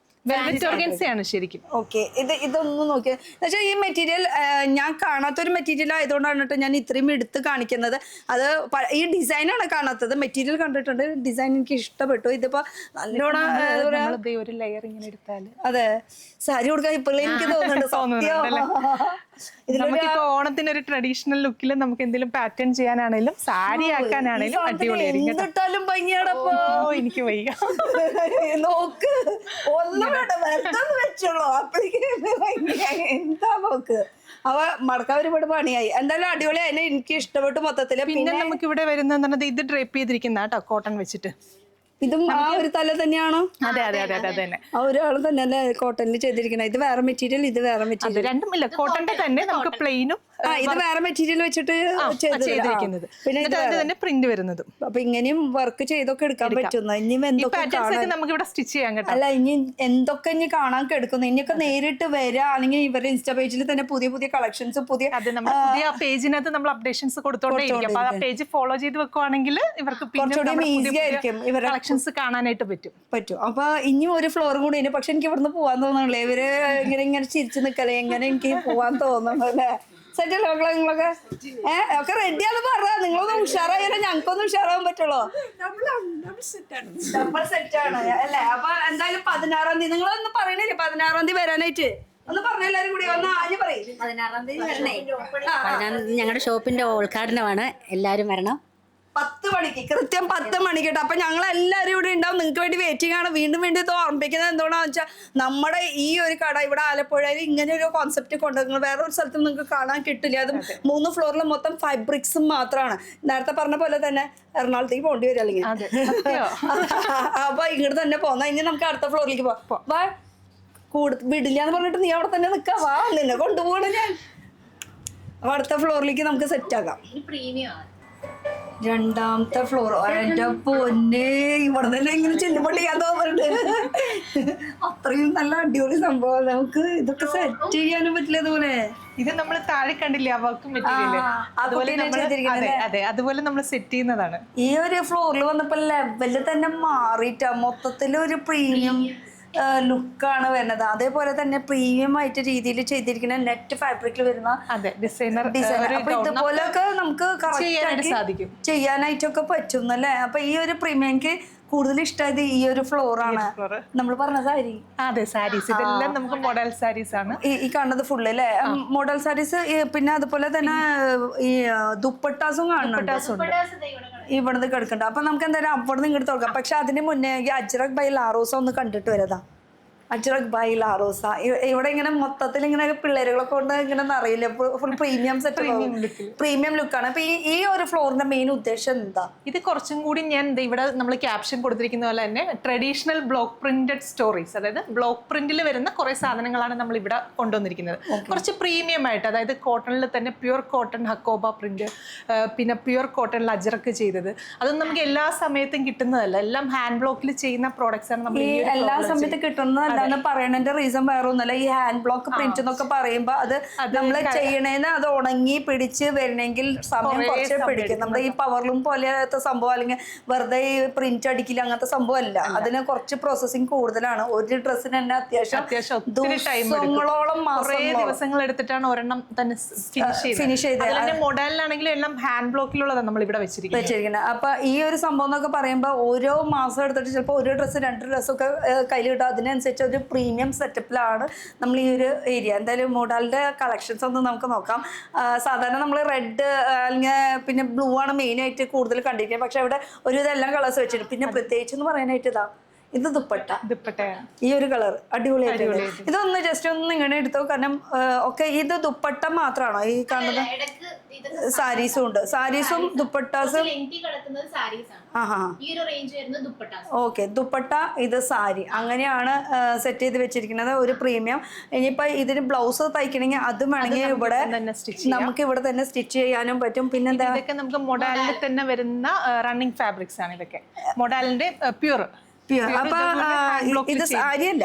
വെൽവെറ്റ് ഓർഗൻസയാണ് ശരിക്കും. ഓക്കെ. ഇതൊന്നും നോക്കിയാൽ എന്നുവെച്ചാൽ ഈ മെറ്റീരിയൽ ഞാൻ കാണാത്തൊരു മെറ്റീരിയൽ ആയതുകൊണ്ടാണ് കേട്ടോ ഞാൻ ഇത്രയും എടുത്ത് കാണിക്കുന്നത്. അത് ഈ ഡിസൈനാണ് കാണാത്തത്, മെറ്റീരിയൽ കണ്ടിട്ടുണ്ട്, ഡിസൈൻ എനിക്ക് ഇഷ്ടപ്പെട്ടു. ഇതിപ്പോ നല്ലോണം ഒരു ലെയർ ഇങ്ങനെ എടുത്താൽ അതെ സാരി കൊടുക്കാൻ ഇപ്പോഴും എനിക്ക് തോന്നുന്നുണ്ട്. നമുക്കിപ്പോ ഓണത്തിന് ഒരു ട്രഡീഷണൽ ലുക്കിൽ നമുക്ക് എന്തെങ്കിലും പാറ്റേൺ ചെയ്യാനാണെങ്കിലും സാരി ആക്കാനാണെങ്കിലും അടിപൊളിയായിരിക്കും. എന്നിട്ടാലും ഭംഗിയാടപ്പോ എനിക്ക് വയ്യ നോക്ക്, ഒന്നും വെച്ചോളൂ എന്താ നോക്ക്. അവ മടക്കാൻ ഒരുപാട് പണിയായി. എന്തായാലും അടിപൊളി, അതിനെ എനിക്ക് ഇഷ്ടപ്പെട്ടു മൊത്തത്തില്. പിന്നെ നമുക്ക് ഇവിടെ വരുന്നത് ഇത് ഡ്രേപ്പ് ചെയ്തിരിക്കുന്ന കേട്ടോ, കോട്ടൺ വെച്ചിട്ട്. ഇതും ആ ഒരു തല തന്നെയാണോ? അതെ അതെ അതെ അതെ തന്നെ. ആ ഒരാൾ തന്നെ അല്ലേ കോട്ടണിൽ ചെയ്തിരിക്കണം. ഇത് വേറെ മെറ്റീരിയൽ, ഇത് വേറെ മെറ്റീരിയൽ. രണ്ടുമില്ല, കോട്ടന്റെ തന്നെ നമുക്ക് പ്ലെയിനും ഇത് വേറെ മെറ്റീരിയൽ വെച്ചിട്ട് ചെയ്തിരിക്കുന്നത്. പിന്നെ തന്നെ പ്രിന്റ് വരുന്നത്. അപ്പൊ ഇങ്ങനെയും വർക്ക് ചെയ്തൊക്കെ എടുക്കാൻ പറ്റുന്ന ഇനി നമുക്ക് ഇവിടെ സ്റ്റിച്ച് ചെയ്യാൻ കേട്ടോ. അല്ല ഇനി എന്തൊക്കെ ഇനി കാണാൻ കിടക്കുന്നു. ഇനിയൊക്കെ നേരിട്ട് വരിക, അല്ലെങ്കിൽ ഇവരുടെ ഇൻസ്റ്റാ പേജിൽ തന്നെ പുതിയ പുതിയ കളക്ഷൻസ് പുതിയ പേജിനകത്ത് നമ്മൾ അപ്ഡേഷൻസ് കൊടുത്തോണ്ടേയിരിക്കും. അപ്പൊ ആ പേജ് ഫോളോ ചെയ്ത് വെക്കുവാണെങ്കിൽ ഇവർക്ക് കുറച്ചുകൂടി ഈസി ആയിരിക്കും ഇവരുടെ കളക്ഷൻസ് കാണാനായിട്ട് പറ്റും. അപ്പൊ ഇനിയും ഒരു ഫ്ലോറും കൂടി ഉണ്ട്. പക്ഷെ എനിക്ക് ഇവിടുന്ന് പോവാൻ തോന്നുന്നില്ല. ഇവര് ഇങ്ങനെ ചിരിച്ചു നിക്കല്ലേ, എങ്ങനെ എനിക്ക് പോവാൻ തോന്നുന്നു അല്ലേ? സെറ്റല്ലേ മക്കളെ നിങ്ങളൊക്കെ? ഒക്കെ റെഡിയാന്ന് പറഞ്ഞ നിങ്ങളൊന്ന് ഉഷാറായാലേ ഞങ്ങൾക്കൊന്നും ഉഷാറാവാൻ പറ്റുള്ളൂ. ഡബിൾ സെറ്റ് ആണ് അല്ലേ? അപ്പൊ എന്തായാലും 16-ാം തീയതി നിങ്ങളൊന്നും പറയണില്ലേ 16-ാം തീയതി വരാനായിട്ട്? ഒന്ന് പറഞ്ഞ എല്ലാരും കൂടി ഒന്ന് ആഞ്ഞു പറയും. 16-ാം തീയതി വരണേ. 16-ാം തീയതി ഞങ്ങളുടെ ഷോപ്പിന്റെ ഉദ്ഘാടനമാണ്, എല്ലാവരും വരണം. 10 മണിക്ക്, കൃത്യം 10 മണിക്ക് കേട്ടോ. അപ്പൊ ഞങ്ങൾ എല്ലാവരും ഇവിടെ ഉണ്ടാവും, നിങ്ങൾക്ക് വേണ്ടി വെയിറ്റിംഗ് ആണ്. വീണ്ടും ഇത് ഓർമ്മിപ്പിക്കുന്നത് എന്തുകൊണ്ടാന്ന് വെച്ചാൽ നമ്മുടെ ഈ ഒരു കട ഇവിടെ ആലപ്പുഴയിൽ ഇങ്ങനെ ഒരു കോൺസെപ്റ്റ് കൊണ്ടുവരുന്നത് വേറെ ഒരു സ്ഥലത്തും നിങ്ങൾക്ക് കാണാൻ കിട്ടില്ല. അതും 3 ഫ്ലോറിൽ മൊത്തം ഫാബ്രിക്സും മാത്രമാണ്. നേരത്തെ പറഞ്ഞ പോലെ തന്നെ എറണാകുളത്തേക്ക് പോകേണ്ടി വരും അല്ലെങ്കിൽ. അപ്പൊ ഇങ്ങോട്ട് തന്നെ പോന്നാ ഇനി നമുക്ക് അടുത്ത ഫ്ലോറിലേക്ക് പോവാം. വാ, വിടില്ല എന്ന് പറഞ്ഞിട്ട് നീ അവിടെ തന്നെ നിൽക്കാം. വാ, നിന്നെ കൊണ്ടുപോകണം ഞാൻ. അപ്പൊ അടുത്ത ഫ്ലോറിലേക്ക് നമുക്ക് സെറ്റ് ആക്കാം. രണ്ടാമത്തെ ഫ്ലോർ. എന്റെ പൊന്നെ, ഇവിടെ തന്നെ ഇങ്ങനെ ചെല്ലുമ്പോൾ ഞാൻ തോന്നുന്നുണ്ട്. അത്രയും നല്ല അടിപൊളി സംഭവം. നമുക്ക് ഇതൊക്കെ സെറ്റ് ചെയ്യാനും പറ്റില്ല. അതുപോലെ ഇത് നമ്മൾ താഴെ കണ്ടില്ലേ, വർക്ക് മെറ്റീരിയൽ, അതുപോലെ നമ്മൾ സെറ്റ് ചെയ്യുന്നതാണ്. ഈ ഒരു ഫ്ലോറിൽ വന്നപ്പോ ലെവല് തന്നെ മാറിയിട്ടാ. മൊത്തത്തിൽ ഒരു പ്രീമിയം ലുക്കാണ് വരുന്നത്. അതേപോലെ തന്നെ പ്രീമിയം ആയിട്ട് രീതിയിൽ ചെയ്തിരിക്കുന്ന നെറ്റ് ഫാബ്രിക്കിൽ വരുന്ന ഡിസൈനർ. അപ്പൊ ഇതുപോലൊക്കെ നമുക്ക് സാധിക്കും, ചെയ്യാനായിട്ടൊക്കെ പറ്റും അല്ലേ. അപ്പൊ ഈ ഒരു പ്രീമിയം എനിക്ക് കൂടുതൽ ഇഷ്ടമായത് ഈ ഒരു ഫ്ലോർ ആണ്. നമ്മൾ പറഞ്ഞ സാരി, അതെ, സാരീസ് ഇതെല്ലാം നമുക്ക് മോഡൽ സാരീസ് ആണ് ഈ കാണുന്നത് ഫുള്ള് അല്ലേ. മോഡൽ സാരീസ്. പിന്നെ അതുപോലെ തന്നെ ഈ ദുപ്പട്ടാസും കാണുന്നുണ്ട്, ഇവിടുന്ന് കിടക്കണ്ട. അപ്പൊ നമുക്ക് എന്തായാലും അവിടുന്ന് ഇങ്ങോട്ട് തുടങ്ങാം. പക്ഷെ അതിന് മുന്നേ അജ്രക് ബൈ ലാറോസ ഒന്ന് കണ്ടിട്ട് വരതാ. അജ്രക് ബൈ ലാറോസ ഇവിടെ ഇങ്ങനെ മൊത്തത്തിൽ ഇങ്ങനെ പിള്ളേരുകളൊക്കെ കൊണ്ട് ഇങ്ങനെ അറിയില്ല, ഫുൾ പ്രീമിയം സെറ്റ്, പ്രീമിയം ലുക്കാണ്. അപ്പൊ ഈ ഒരു ഫ്ലോറിന്റെ മെയിൻ ഉദ്ദേശം എന്താ? ഇത് കുറച്ചും കൂടി ഞാൻ ഇവിടെ നമ്മൾ ക്യാപ്ഷൻ കൊടുത്തിരിക്കുന്ന പോലെ തന്നെ ട്രഡീഷണൽ ബ്ലോക്ക് പ്രിന്റഡ് സ്റ്റോറീസ്, അതായത് ബ്ലോക്ക് പ്രിന്റിൽ വരുന്ന കുറെ സാധനങ്ങളാണ് നമ്മൾ ഇവിടെ കൊണ്ടുവന്നിരിക്കുന്നത്. കുറച്ച് പ്രീമിയം ആയിട്ട്, അതായത് കോട്ടണിൽ തന്നെ പ്യുർ കോട്ടൺ ഹക്കോബ പ്രിന്റ്, പിന്നെ പ്യുർ കോട്ടണിൽ അജ്രക്ക് ചെയ്തത്. അതൊന്നും നമുക്ക് എല്ലാ സമയത്തും കിട്ടുന്നതല്ല, എല്ലാം ഹാൻഡ് ബ്ലോക്കിൽ ചെയ്യുന്ന പ്രോഡക്ട്സ് ആണ് നമ്മൾ എല്ലാ സമയത്തും കിട്ടുന്നതല്ല എന്ന് പറയണതിന്റെ റീസൺ വേറെ ഒന്നുമല്ല. ഈ ഹാൻഡ് ബ്ലോക്ക് പ്രിന്റ് എന്നൊക്കെ പറയുമ്പോ അത് നമ്മൾ ചെയ്യണേന്ന് അത് ഉണങ്ങി പിടിച്ച് വരണമെങ്കിൽ സമയം കുറച്ച് പിടിക്കും. നമ്മുടെ ഈ പവർലൂം പോലത്തെ സംഭവം അല്ലെങ്കിൽ വെറുതെ ഈ പ്രിന്റ് അടിക്കില്ല, അങ്ങനത്തെ സംഭവം അല്ല. അതിന് കുറച്ച് പ്രോസസ്സിങ് കൂടുതലാണ്. ഒരു ഡ്രസ്സിന് തന്നെ അത്യാവശ്യം ദിവസങ്ങളോളം, ദിവസങ്ങൾ എടുത്തിട്ടാണ് ഒരെണ്ണം തന്നെ ഫിനിഷ് ചെയ്ത്. മോഡലിനാണെങ്കിലും എല്ലാം ഹാൻഡ് ബ്ലോക്കിലുള്ളതാണ് നമ്മൾ ഇവിടെ വെച്ചിരിക്കുന്നത്. അപ്പൊ ഈ ഒരു സംഭവം എന്നൊക്കെ പറയുമ്പോൾ ഓരോ മാസം എടുത്തിട്ട് ചിലപ്പോൾ ഒരു ഡ്രസ്സ് 2 ഡ്രസ്സൊക്കെ കയ്യിൽ കിട്ടും. അതിനനുസരിച്ച് ഒരു പ്രീമിയം സെറ്റപ്പിലാണ് നമ്മൾ ഈ ഒരു ഏരിയ. എന്തായാലും മോഡലിന്റെ കളക്ഷൻസ് ഒന്ന് നമുക്ക് നോക്കാം. സാധാരണ നമ്മൾ റെഡ് അല്ലെങ്കിൽ പിന്നെ ബ്ലൂ ആണ് മെയിൻ ആയിട്ട് കൂടുതൽ കണ്ടിരിക്കുന്നത്. പക്ഷെ ഇവിടെ ഒരു ഇതെല്ലാം കളേഴ്സ് വെച്ചിട്ടുണ്ട്. പിന്നെ പ്രത്യേകിച്ച് എന്ന് പറയാനായിട്ട് ഇതാ, ഇത് ദുപ്പട്ടയാണ്. ഈ ഒരു കളർ അടിപൊളിയായിട്ട്. ഇതൊന്ന് ജസ്റ്റ് ഒന്ന് ഇങ്ങനെ എടുത്തോ, കാരണം ഒക്കെ ഇത് ദുപ്പട്ട മാത്രമാണോ ഈ കാണുന്നത്? സാരീസും ഉണ്ട്, സാരീസും ദുപ്പട്ടാസും. ഓക്കെ, ദുപ്പട്ട, ഇത് സാരി, അങ്ങനെയാണ് സെറ്റ് ചെയ്ത് വെച്ചിരിക്കുന്നത്. ഒരു പ്രീമിയം. ഇനിയിപ്പോ ഇതിന് ബ്ലൗസ് തയ്ക്കണമെങ്കിൽ അത് വേണമെങ്കിൽ ഇവിടെ നമുക്ക് ഇവിടെ തന്നെ സ്റ്റിച്ച് ചെയ്യാനും പറ്റും. പിന്നെ ഇതൊക്കെ നമുക്ക് മൊഡാലിൽ തന്നെ വരുന്ന റണ്ണിങ് ഫാബ്രിക്സ് ആണ്. ഇതൊക്കെ മൊഡാലിന്റെ പ്യൂർ. അപ്പൊ ഇത് സാരിയല്ല.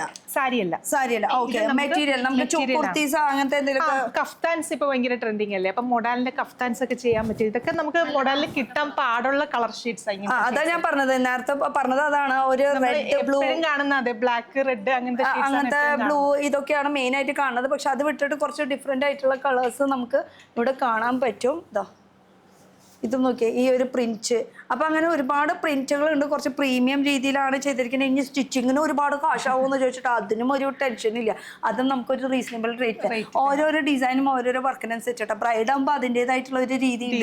ഓക്കെ, മെറ്റീരിയൽ നമുക്ക് കുർത്തീസ് അങ്ങനത്തെ എന്തെങ്കിലും. കഫ്താൻസ് ഇപ്പൊ ഭയങ്കര ട്രെൻഡിങ് അല്ലേ, അപ്പൊ മൊഡാലിന്റെ കഫ്താൻസ് ഒക്കെ ചെയ്യാൻ പറ്റും. ഇതൊക്കെ നമുക്ക് മൊഡാലിൽ കിട്ടാൻ പാടുള്ള കളർ ഷീറ്റ്സ്. അതാ ഞാൻ പറഞ്ഞത്, നേരത്തെ പറഞ്ഞത് അതാണ്. ഒരു റെഡ് ബ്ലൂ കാണുന്ന, അതെ, ബ്ലാക്ക് റെഡ് അങ്ങനത്തെ ബ്ലൂ ഇതൊക്കെയാണ് മെയിൻ ആയിട്ട് കാണുന്നത്. പക്ഷെ അത് വിട്ടിട്ട് കുറച്ച് ഡിഫറെന്റ് ആയിട്ടുള്ള കളേഴ്സ് നമുക്ക് ഇവിടെ കാണാൻ പറ്റും. ഇതാ, ഇതും നോക്കിയേ, ഈ ഒരു പ്രിന്റ്. അപ്പൊ അങ്ങനെ ഒരുപാട് പ്രിന്റുകൾ ഉണ്ട്. കുറച്ച് പ്രീമിയം രീതിയിലാണ് ചെയ്തിരിക്കുന്നത്. ഇനി സ്റ്റിച്ചിങ്ങിന് ഒരുപാട് കാശാവുമെന്ന് ചോദിച്ചിട്ട് അതിനും ഒരു ടെൻഷൻ ഇല്ല. അതും നമുക്കൊരു റീസണബിൾ റേറ്റ്. ഓരോരോ ഡിസൈനും ഓരോരോ വർക്കിനനുസരിച്ചിട്ട്. ബ്രൈഡ് ആകുമ്പോൾ അതിൻ്റെതായിട്ടുള്ള ഒരു രീതിയിൽ,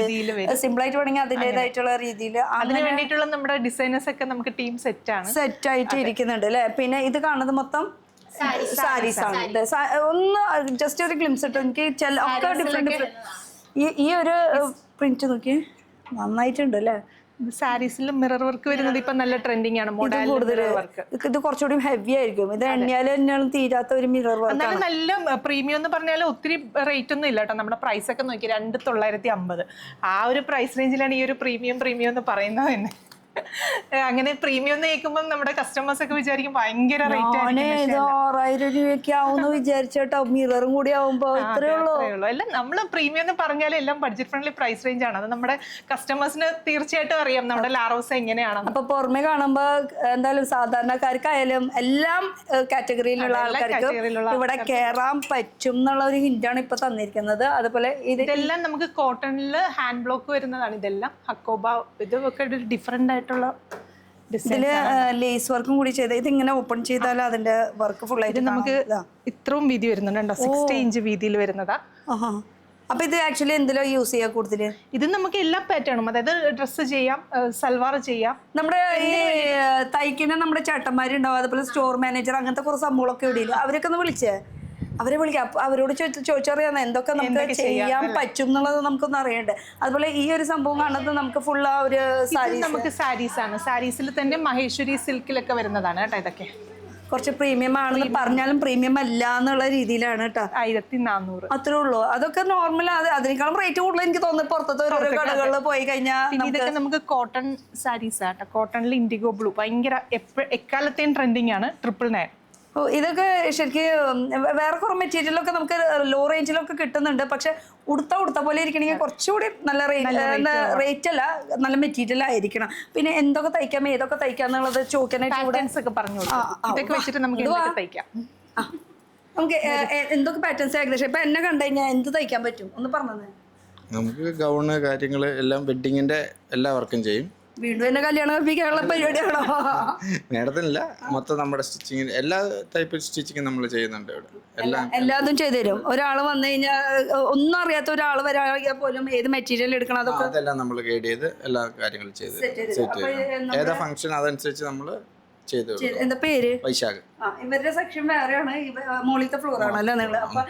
സിമ്പിൾ ആയിട്ട് വേണമെങ്കിൽ അതിൻ്റെതായിട്ടുള്ള രീതിയിൽ. അതിന് വേണ്ടിയിട്ടുള്ള നമ്മുടെ ഡിസൈനേഴ്സ് ഒക്കെ നമുക്ക് ടീം സെറ്റ് ആയിട്ട് ഇരിക്കുന്നുണ്ട് അല്ലെ. പിന്നെ ഇത് കാണുന്നത് മൊത്തം സാരീസ് ആണ്. ഒന്ന് ജസ്റ്റ് ഒരു ഗ്ലിംസ് ഇട്ടു. എനിക്ക് ഒക്കെ ഡിഫറെന്റ്. ഈ ഒരു പ്രിന്റ് നോക്കിയേ, നന്നായിട്ടുണ്ട് അല്ലേ. സാരീസിൽ മിറർ വർക്ക് വരുന്നത് ഇപ്പൊ നല്ല ട്രെൻഡിങ് ആണ്. ഇത് കുറച്ചുകൂടി ഹെവി ആയിരിക്കും. ഇത് എണ്ണയാലും തീരാത്ത ഒരു മിറർ വർക്ക്. എന്നാലും നല്ല പ്രീമിയം എന്ന് പറഞ്ഞാൽ ഒത്തിരി റേറ്റ് ഒന്നും ഇല്ല കേട്ടോ. നമ്മുടെ പ്രൈസ് ഒക്കെ നോക്കി 2950. ആ ഒരു പ്രൈസ് റേഞ്ചിലാണ് ഈ ഒരു പ്രീമിയം എന്ന് പറയുന്നത് തന്നെ. അങ്ങനെ പ്രീമിയം കേൾക്കുമ്പോൾ നമ്മുടെ കസ്റ്റമേഴ്സ് ഒക്കെ വിചാരിക്കും ഭയങ്കര റേറ്റ് 6000 രൂപയൊക്കെ ആവുമെന്ന് വിചാരിച്ചോട്ടോ. മിററും കൂടി ആവുമ്പോ ഇത്രയുള്ളൂ. എല്ലാം നമ്മൾ പ്രീമിയം എന്ന് പറഞ്ഞാൽ എല്ലാം ബഡ്ജറ്റ് ഫ്രണ്ട്ലി പ്രൈസ് റേഞ്ച് ആണ്. അത് നമ്മുടെ കസ്റ്റമേഴ്സിന് തീർച്ചയായിട്ടും അറിയാം നമ്മുടെ ലാറോസ എങ്ങനെയാണ്. അപ്പൊ പുറമെ കാണുമ്പോ എന്തായാലും സാധാരണക്കാർക്കായാലും എല്ലാം കാറ്റഗറിയിലുള്ള ആൾക്കാർക്ക് ഇവിടെ കയറാൻ പറ്റും എന്നുള്ള ഒരു ഹിന്റാണ് ഇപ്പൊ തന്നിരിക്കുന്നത്. അതുപോലെ ഇതെല്ലാം നമുക്ക് കോട്ടണില് ഹാൻഡ് ബ്ലോക്ക് വരുന്നതാണ്. ഇതെല്ലാം ഹക്കോബ, ഇതൊക്കെ ഡിഫറെന്റ് ആയിട്ടുള്ള ഇതില് ലേസ് വർക്കും കൂടി ചെയ്ത് ഇത് ഇങ്ങനെ ഓപ്പൺ ചെയ്താൽ അതിന്റെ വർക്ക് ഫുൾ ആയിട്ട് നമുക്ക് ഇത്രയും വീതി വരുന്നുണ്ട്, 60 ഇഞ്ച് വീതിയിൽ വരുന്നതാ. അപ്പൊ ഇത് ആക്ച്വലി എന്തിലാ യൂസ് ചെയ്യാ കൂടുതല്? ഇത് നമുക്ക് എല്ലാ പാറ്റേണും, അതായത് ഡ്രസ്സ് ചെയ്യാം, സൽവാർ ചെയ്യാം. നമ്മുടെ ഈ തയ്ക്കുന്ന നമ്മുടെ ചേട്ടന്മാരുണ്ടാവും, അതുപോലെ സ്റ്റോർ മാനേജർ, അങ്ങനത്തെ കുറച്ച് സംഭവങ്ങളൊക്കെ ഇവിടെ ഇല്ല. അവരൊക്കെ ഒന്ന് വിളിച്ചേ, അവരെ വിളിക്കാം. അവരോട് ചോദിച്ചറിയാം എന്തൊക്കെ നമുക്ക് ചെയ്യാൻ പറ്റും എന്നുള്ളത് നമുക്കൊന്ന് അറിയണ്ടേ. അതുപോലെ ഈ ഒരു സംഭവം കാണുന്നത് നമുക്ക് ഫുൾ ആ ഒരു നമുക്ക് സാരീസ് ആണ്. സാരീസിൽ തന്നെ മഹേശ്വരി സിൽക്കിലൊക്കെ വരുന്നതാണ് കേട്ടോ. ഇതൊക്കെ കുറച്ച് പ്രീമിയം ആണെന്ന് പറഞ്ഞാലും പ്രീമിയം അല്ല എന്നുള്ള രീതിയിലാണ് കേട്ടോ. 1400 അത്രേ ഉള്ളൂ. അതൊക്കെ നോർമൽ. അതിനേക്കാളും റേറ്റ് കൂടുതൽ എനിക്ക് തോന്നുന്നു പുറത്തത്തെ ഓരോ കടകളിൽ പോയി കഴിഞ്ഞാൽ. ഇതൊക്കെ നമുക്ക് കോട്ടൺ സാരീസ് ആട്ടോ. കോട്ടണിൽ ഇൻഡിഗോ ബ്ലൂ ഭയങ്കര എക്കാലത്തെയും ട്രെൻഡിങ് ആണ്. 999. ഇതൊക്കെ ശരിക്കും വേറെ കുറെ മെറ്റീരിയലൊക്കെ നമുക്ക് ലോ റേഞ്ചിലൊക്കെ കിട്ടുന്നുണ്ട്. പക്ഷെ ഉടുത്ത പോലെ ഇരിക്കണമെങ്കിൽ കുറച്ചുകൂടി നല്ല റേറ്റ് അല്ല, നല്ല മെറ്റീരിയൽ ആയിരിക്കണം. പിന്നെ എന്തൊക്കെ തയ്ക്കാം, ഏതൊക്കെ തയ്ക്കാം എന്നുള്ളത് ചോദിക്കാനായിട്ട് ഒക്കെ പറഞ്ഞു ഇതൊക്കെ വെച്ചിട്ട് നമുക്ക് തയ്ക്കാം. നമുക്ക് എന്തൊക്കെ പാറ്റേൺസ് ഏകദേശം ഇപ്പൊ എന്നെ കണ്ടു കഴിഞ്ഞാൽ എന്ത് തയ്ക്കാൻ പറ്റും ഒന്ന് പറഞ്ഞത്? നമുക്ക് ഗൗണ് കാര്യങ്ങൾ എല്ലാം വെഡിങ്ങിന്റെ എല്ലാ വർക്കും ചെയ്യും. വീണ്ടും എന്നെ കല്യാണം കഴിപ്പിക്കാനുള്ള പരിപാടിയാണോ? മേഡത്തിനില്ല, മൊത്തം നമ്മുടെ സ്റ്റിച്ചിങ് എല്ലാ ടൈപ്പ് സ്റ്റിച്ചിങ് നമ്മൾ ചെയ്യുന്നുണ്ട് ഇവിടെ. എല്ലാതും ചെയ്തു തരും. ഒരാൾ വന്നു കഴിഞ്ഞാൽ ഒന്നും അറിയാത്ത ഒരാൾ വരാണെങ്കിൽ പോലും ഏത് മെറ്റീരിയൽ എടുക്കണം അതെല്ലാം നമ്മൾ ഗൈഡ് ചെയ്ത് എല്ലാ കാര്യങ്ങളും ചെയ്ത് സെറ്റ് ചെയ്യും. ഏതാ ഫംഗ്ഷൻ അതനുസരിച്ച് നമ്മൾ ചെയ്തു. എന്താ പേര്? വൈശാഖ്. ഇവരുടെ സെക്ഷൻ വേറെയാണ്, മോളിത്തെ ഫ്ലോർ ആണല്ലോ നിങ്ങൾ. അപ്പൊ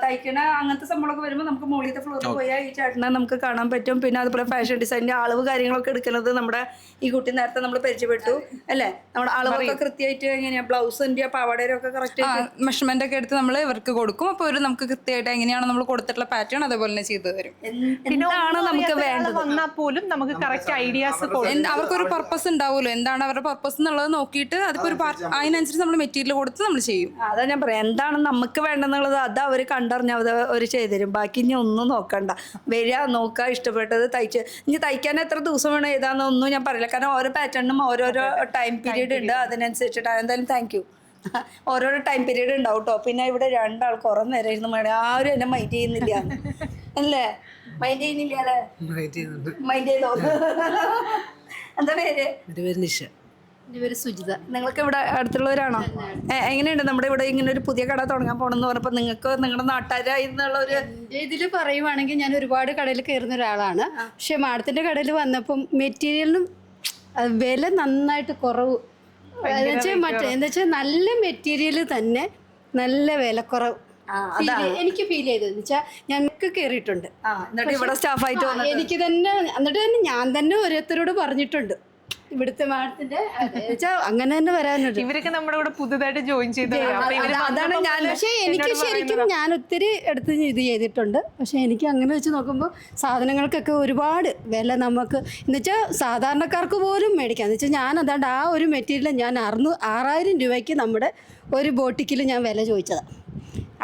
തയ്ക്കണ അങ്ങനത്തെ സംഭവമൊക്കെ വരുമ്പോൾ നമുക്ക് മോളിത്തെ ഫ്ലോറിൽ പോയാൽ ഈ ചേട്ടനെ നമുക്ക് കാണാൻ പറ്റും. പിന്നെ അതുപോലെ ഫാഷൻ ഡിസൈനിന്റെ അളവ് കാര്യങ്ങളൊക്കെ എടുക്കുന്നത് നമ്മുടെ ഈ കുട്ടി നേരത്തെ നമ്മൾ പരിചയപ്പെട്ടു അല്ലേ? നമ്മുടെ അളവൊക്കെ കൃത്യമായിട്ട് എങ്ങനെയാ ബ്ലൗസിന്റെ പാവാടയുടെ ഒക്കെ കറക്റ്റ് മെഷർമെന്റ് ഒക്കെ എടുത്ത് നമ്മൾ ഇവർക്ക് കൊടുക്കും. അപ്പൊ ഒരു നമുക്ക് കൃത്യമായിട്ട് എങ്ങനെയാണ് നമ്മൾ കൊടുത്തിട്ടുള്ള പാറ്റേൺ അതേപോലെ തന്നെ ചെയ്തു തരും. എന്താണ് നമുക്ക് വേണ്ടത് വന്നാൽ പോലും നമുക്ക് കറക്റ്റ് ഐഡിയാസ് അവർക്കൊരു പർപ്പസ് ഉണ്ടാവുമല്ലോ, എന്താണ് അവരുടെ പർപ്പസ് എന്നുള്ളത് നോക്കിയിട്ട് അതിപ്പോ അതിനനുസരിച്ച് നമ്മൾ മെറ്റീരിയൽ കൊടുത്ത് നമ്മൾ ചെയ്യും. അതാ ഞാൻ പറയാം, എന്താണ് നമുക്ക് വേണ്ടെന്നുള്ളത് അത് അവർ കണ്ടറിഞ്ഞ അവർ ചെയ്തുതരും. ബാക്കി ഇനി ഒന്നും നോക്കണ്ട, വരിക നോക്കുക, ഇഷ്ടപ്പെട്ടത് തയ്ച്ച്. ഇനി തയ്ക്കാൻ എത്ര ദിവസം വേണം ഏതാണെന്നൊന്നും ഞാൻ പറയില്ല, കാരണം ഓരോ പാറ്റേണിനും ഓരോരോ ടൈം പീരീഡ് ഉണ്ട്. അതിനനുസരിച്ചിട്ട് എന്തായാലും താങ്ക് യു. ഓരോരോ ടൈം പീരീഡ് ഉണ്ടാവും കേട്ടോ. പിന്നെ ഇവിടെ രണ്ടാൾ കുറെ നേരം ഇരുന്ന് വേണം, ആരും എന്നെ മൈൻഡ് ചെയ്യുന്നില്ല അല്ലേ? മൈൻഡ് ചെയ്യുന്നില്ല അല്ലേ? മൈൻഡ് ചെയ്തോ? എന്താ പേര്? നിഷ. എൻ്റെ പേര് സുജിത. നിങ്ങൾക്ക് ഇവിടെ അടുത്തുള്ളവരാണോ? എങ്ങനെയുണ്ട് നമ്മുടെ ഇവിടെ ഇങ്ങനെ ഒരു പുതിയ കട തുടങ്ങാൻ പോകണമെന്ന് പറഞ്ഞപ്പോൾ നിങ്ങൾക്ക് നിങ്ങളുടെ നാട്ടുകാരായിരുന്നുള്ള ഒരു ഇതിൽ പറയുവാണെങ്കിൽ ഞാൻ ഒരുപാട് കടയിൽ കയറുന്ന ഒരാളാണ്. പക്ഷെ മാഡത്തിൻ്റെ കടയിൽ വന്നപ്പം മെറ്റീരിയലിനും വില നന്നായിട്ട് കുറവ്. എന്താ വെച്ചാൽ നല്ല മെറ്റീരിയൽ തന്നെ നല്ല വിലക്കുറവ് എനിക്ക് ഫീൽ ചെയ്തത്. എന്ന് വെച്ചാൽ ഞങ്ങൾക്ക് കയറിയിട്ടുണ്ട്. ഇവിടെ സ്റ്റാഫായിട്ട് എനിക്ക് തന്നെ എന്നിട്ട് തന്നെ ഞാൻ തന്നെ ഓരോരുത്തരോട് പറഞ്ഞിട്ടുണ്ട് ഇവിടുത്തെ മാഡത്തിന്റെ അങ്ങനെ തന്നെ വരാനുണ്ട്. ഇവരൊക്കെ നമ്മുടെ കൂടെ പുതുതായിട്ട് ജോയിൻ ചെയ്തതാണ്. പക്ഷെ എനിക്ക് ശരിക്കും ഞാൻ ഒത്തിരി എടുത്ത് ഇത് ചെയ്തിട്ടുണ്ട്. പക്ഷെ എനിക്ക് അങ്ങനെ വെച്ച് നോക്കുമ്പോൾ സാധനങ്ങൾക്കൊക്കെ ഒരുപാട് വില നമുക്ക് എന്ന് വെച്ചാൽ സാധാരണക്കാർക്ക് പോലും മേടിക്കാം. എന്ന് വെച്ചാൽ ഞാൻ അതാണ്ട് ആ ഒരു മെറ്റീരിയൽ ഞാൻ 6000 രൂപയ്ക്ക് നമ്മുടെ ഒരു ബോട്ടിക്കിൽ ഞാൻ വില ചോദിച്ചതാണ്.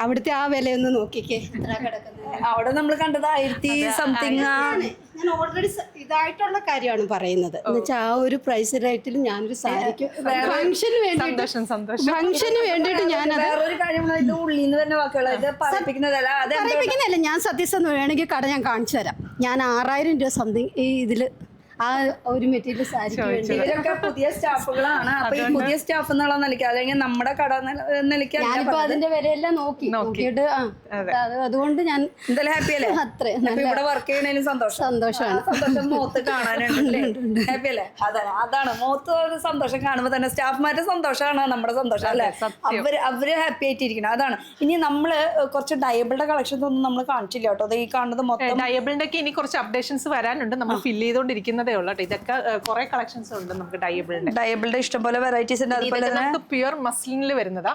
അവിടുത്തെ ആ വിലയൊന്ന് നോക്കിക്കേ കിടക്കുന്നത്. അവിടെ നമ്മൾ കണ്ടത് 1000 സംതിങ്. ഞാൻ ഓൾറെഡി ഇതായിട്ടുള്ള കാര്യമാണ് പറയുന്നത്. എന്ന് വെച്ചാൽ ആ ഒരു പ്രൈസ് റേറ്റിൽ ഞാനൊരു സാരിക്ക് ഫംഗ്ഷന് വേണ്ടിയിട്ട് ഞാനത് വേറൊരു കാര്യം ഉള്ളിൽ നിന്ന് തന്നെ വാക്കുകൾ പറയിപ്പിക്കുന്നതല്ല. ഞാൻ സത്യസന്ധം വേണമെങ്കിൽ കട ഞാൻ കാണിച്ചു തരാം. ഞാൻ 6000 രൂപ സംതിങ് ഈ ഇതിൽ ആ ഒരു മെറ്റീരിയൽ സാരിക്ക് വേണ്ടി. ഇവരൊക്കെ പുതിയ സ്റ്റാഫുകളാണ്. അപ്പൊ ഈ പുതിയ സ്റ്റാഫ് എന്നുള്ള നിലയ്ക്ക് അല്ലെങ്കിൽ നമ്മുടെ കട നിലയ്ക്ക് ഞാനിപ്പോ അതിന്റെ വിലയെല്ലാം നോക്കിയിട്ട് അതുകൊണ്ട് ഞാൻ എന്തായാലും ഹാപ്പി അല്ലേ? ഇവിടെ വർക്ക് ചെയ്യണേലും സന്തോഷമാണ്. സന്തോഷം മുഖത്ത് കാണാനുണ്ട്. ഹാപ്പി അല്ലേ? അതാണ് മുഖത്ത് ഒരു സന്തോഷം കാണുമ്പോൾ തന്നെ സ്റ്റാഫ്മാരുടെ സന്തോഷമാണ് നമ്മുടെ സന്തോഷം അല്ലേ? അവര് ഹാപ്പി ആയിട്ടിരിക്കണം. അതാണ്. ഇനി നമ്മള് കുറച്ച് ഡയബിളുടെ കളക്ഷൻസ് ഒന്നും നമ്മൾ കാണിച്ചില്ല കേട്ടോ. അത് ഈ കാണുന്നത് മൊത്തം ഡയബിളിന്റെ ഒക്കെ ഇനി കുറച്ച് അപ്ഡേഷൻസ് വരാനുണ്ട്. നമ്മൾ ഫില്ല് ചെയ്തോണ്ടിരിക്കുന്നത് ഇതൊക്കെ കുറെ കളക്ഷൻസ് ഉണ്ട് നമുക്ക് ഡയബിളിന്റെ ഇഷ്ടംപോലെ വെറൈറ്റീസ് ഉണ്ട്. അതുപോലെ നമുക്ക് പ്യുർ മസ്ലിനിൽ വരുന്നതാ.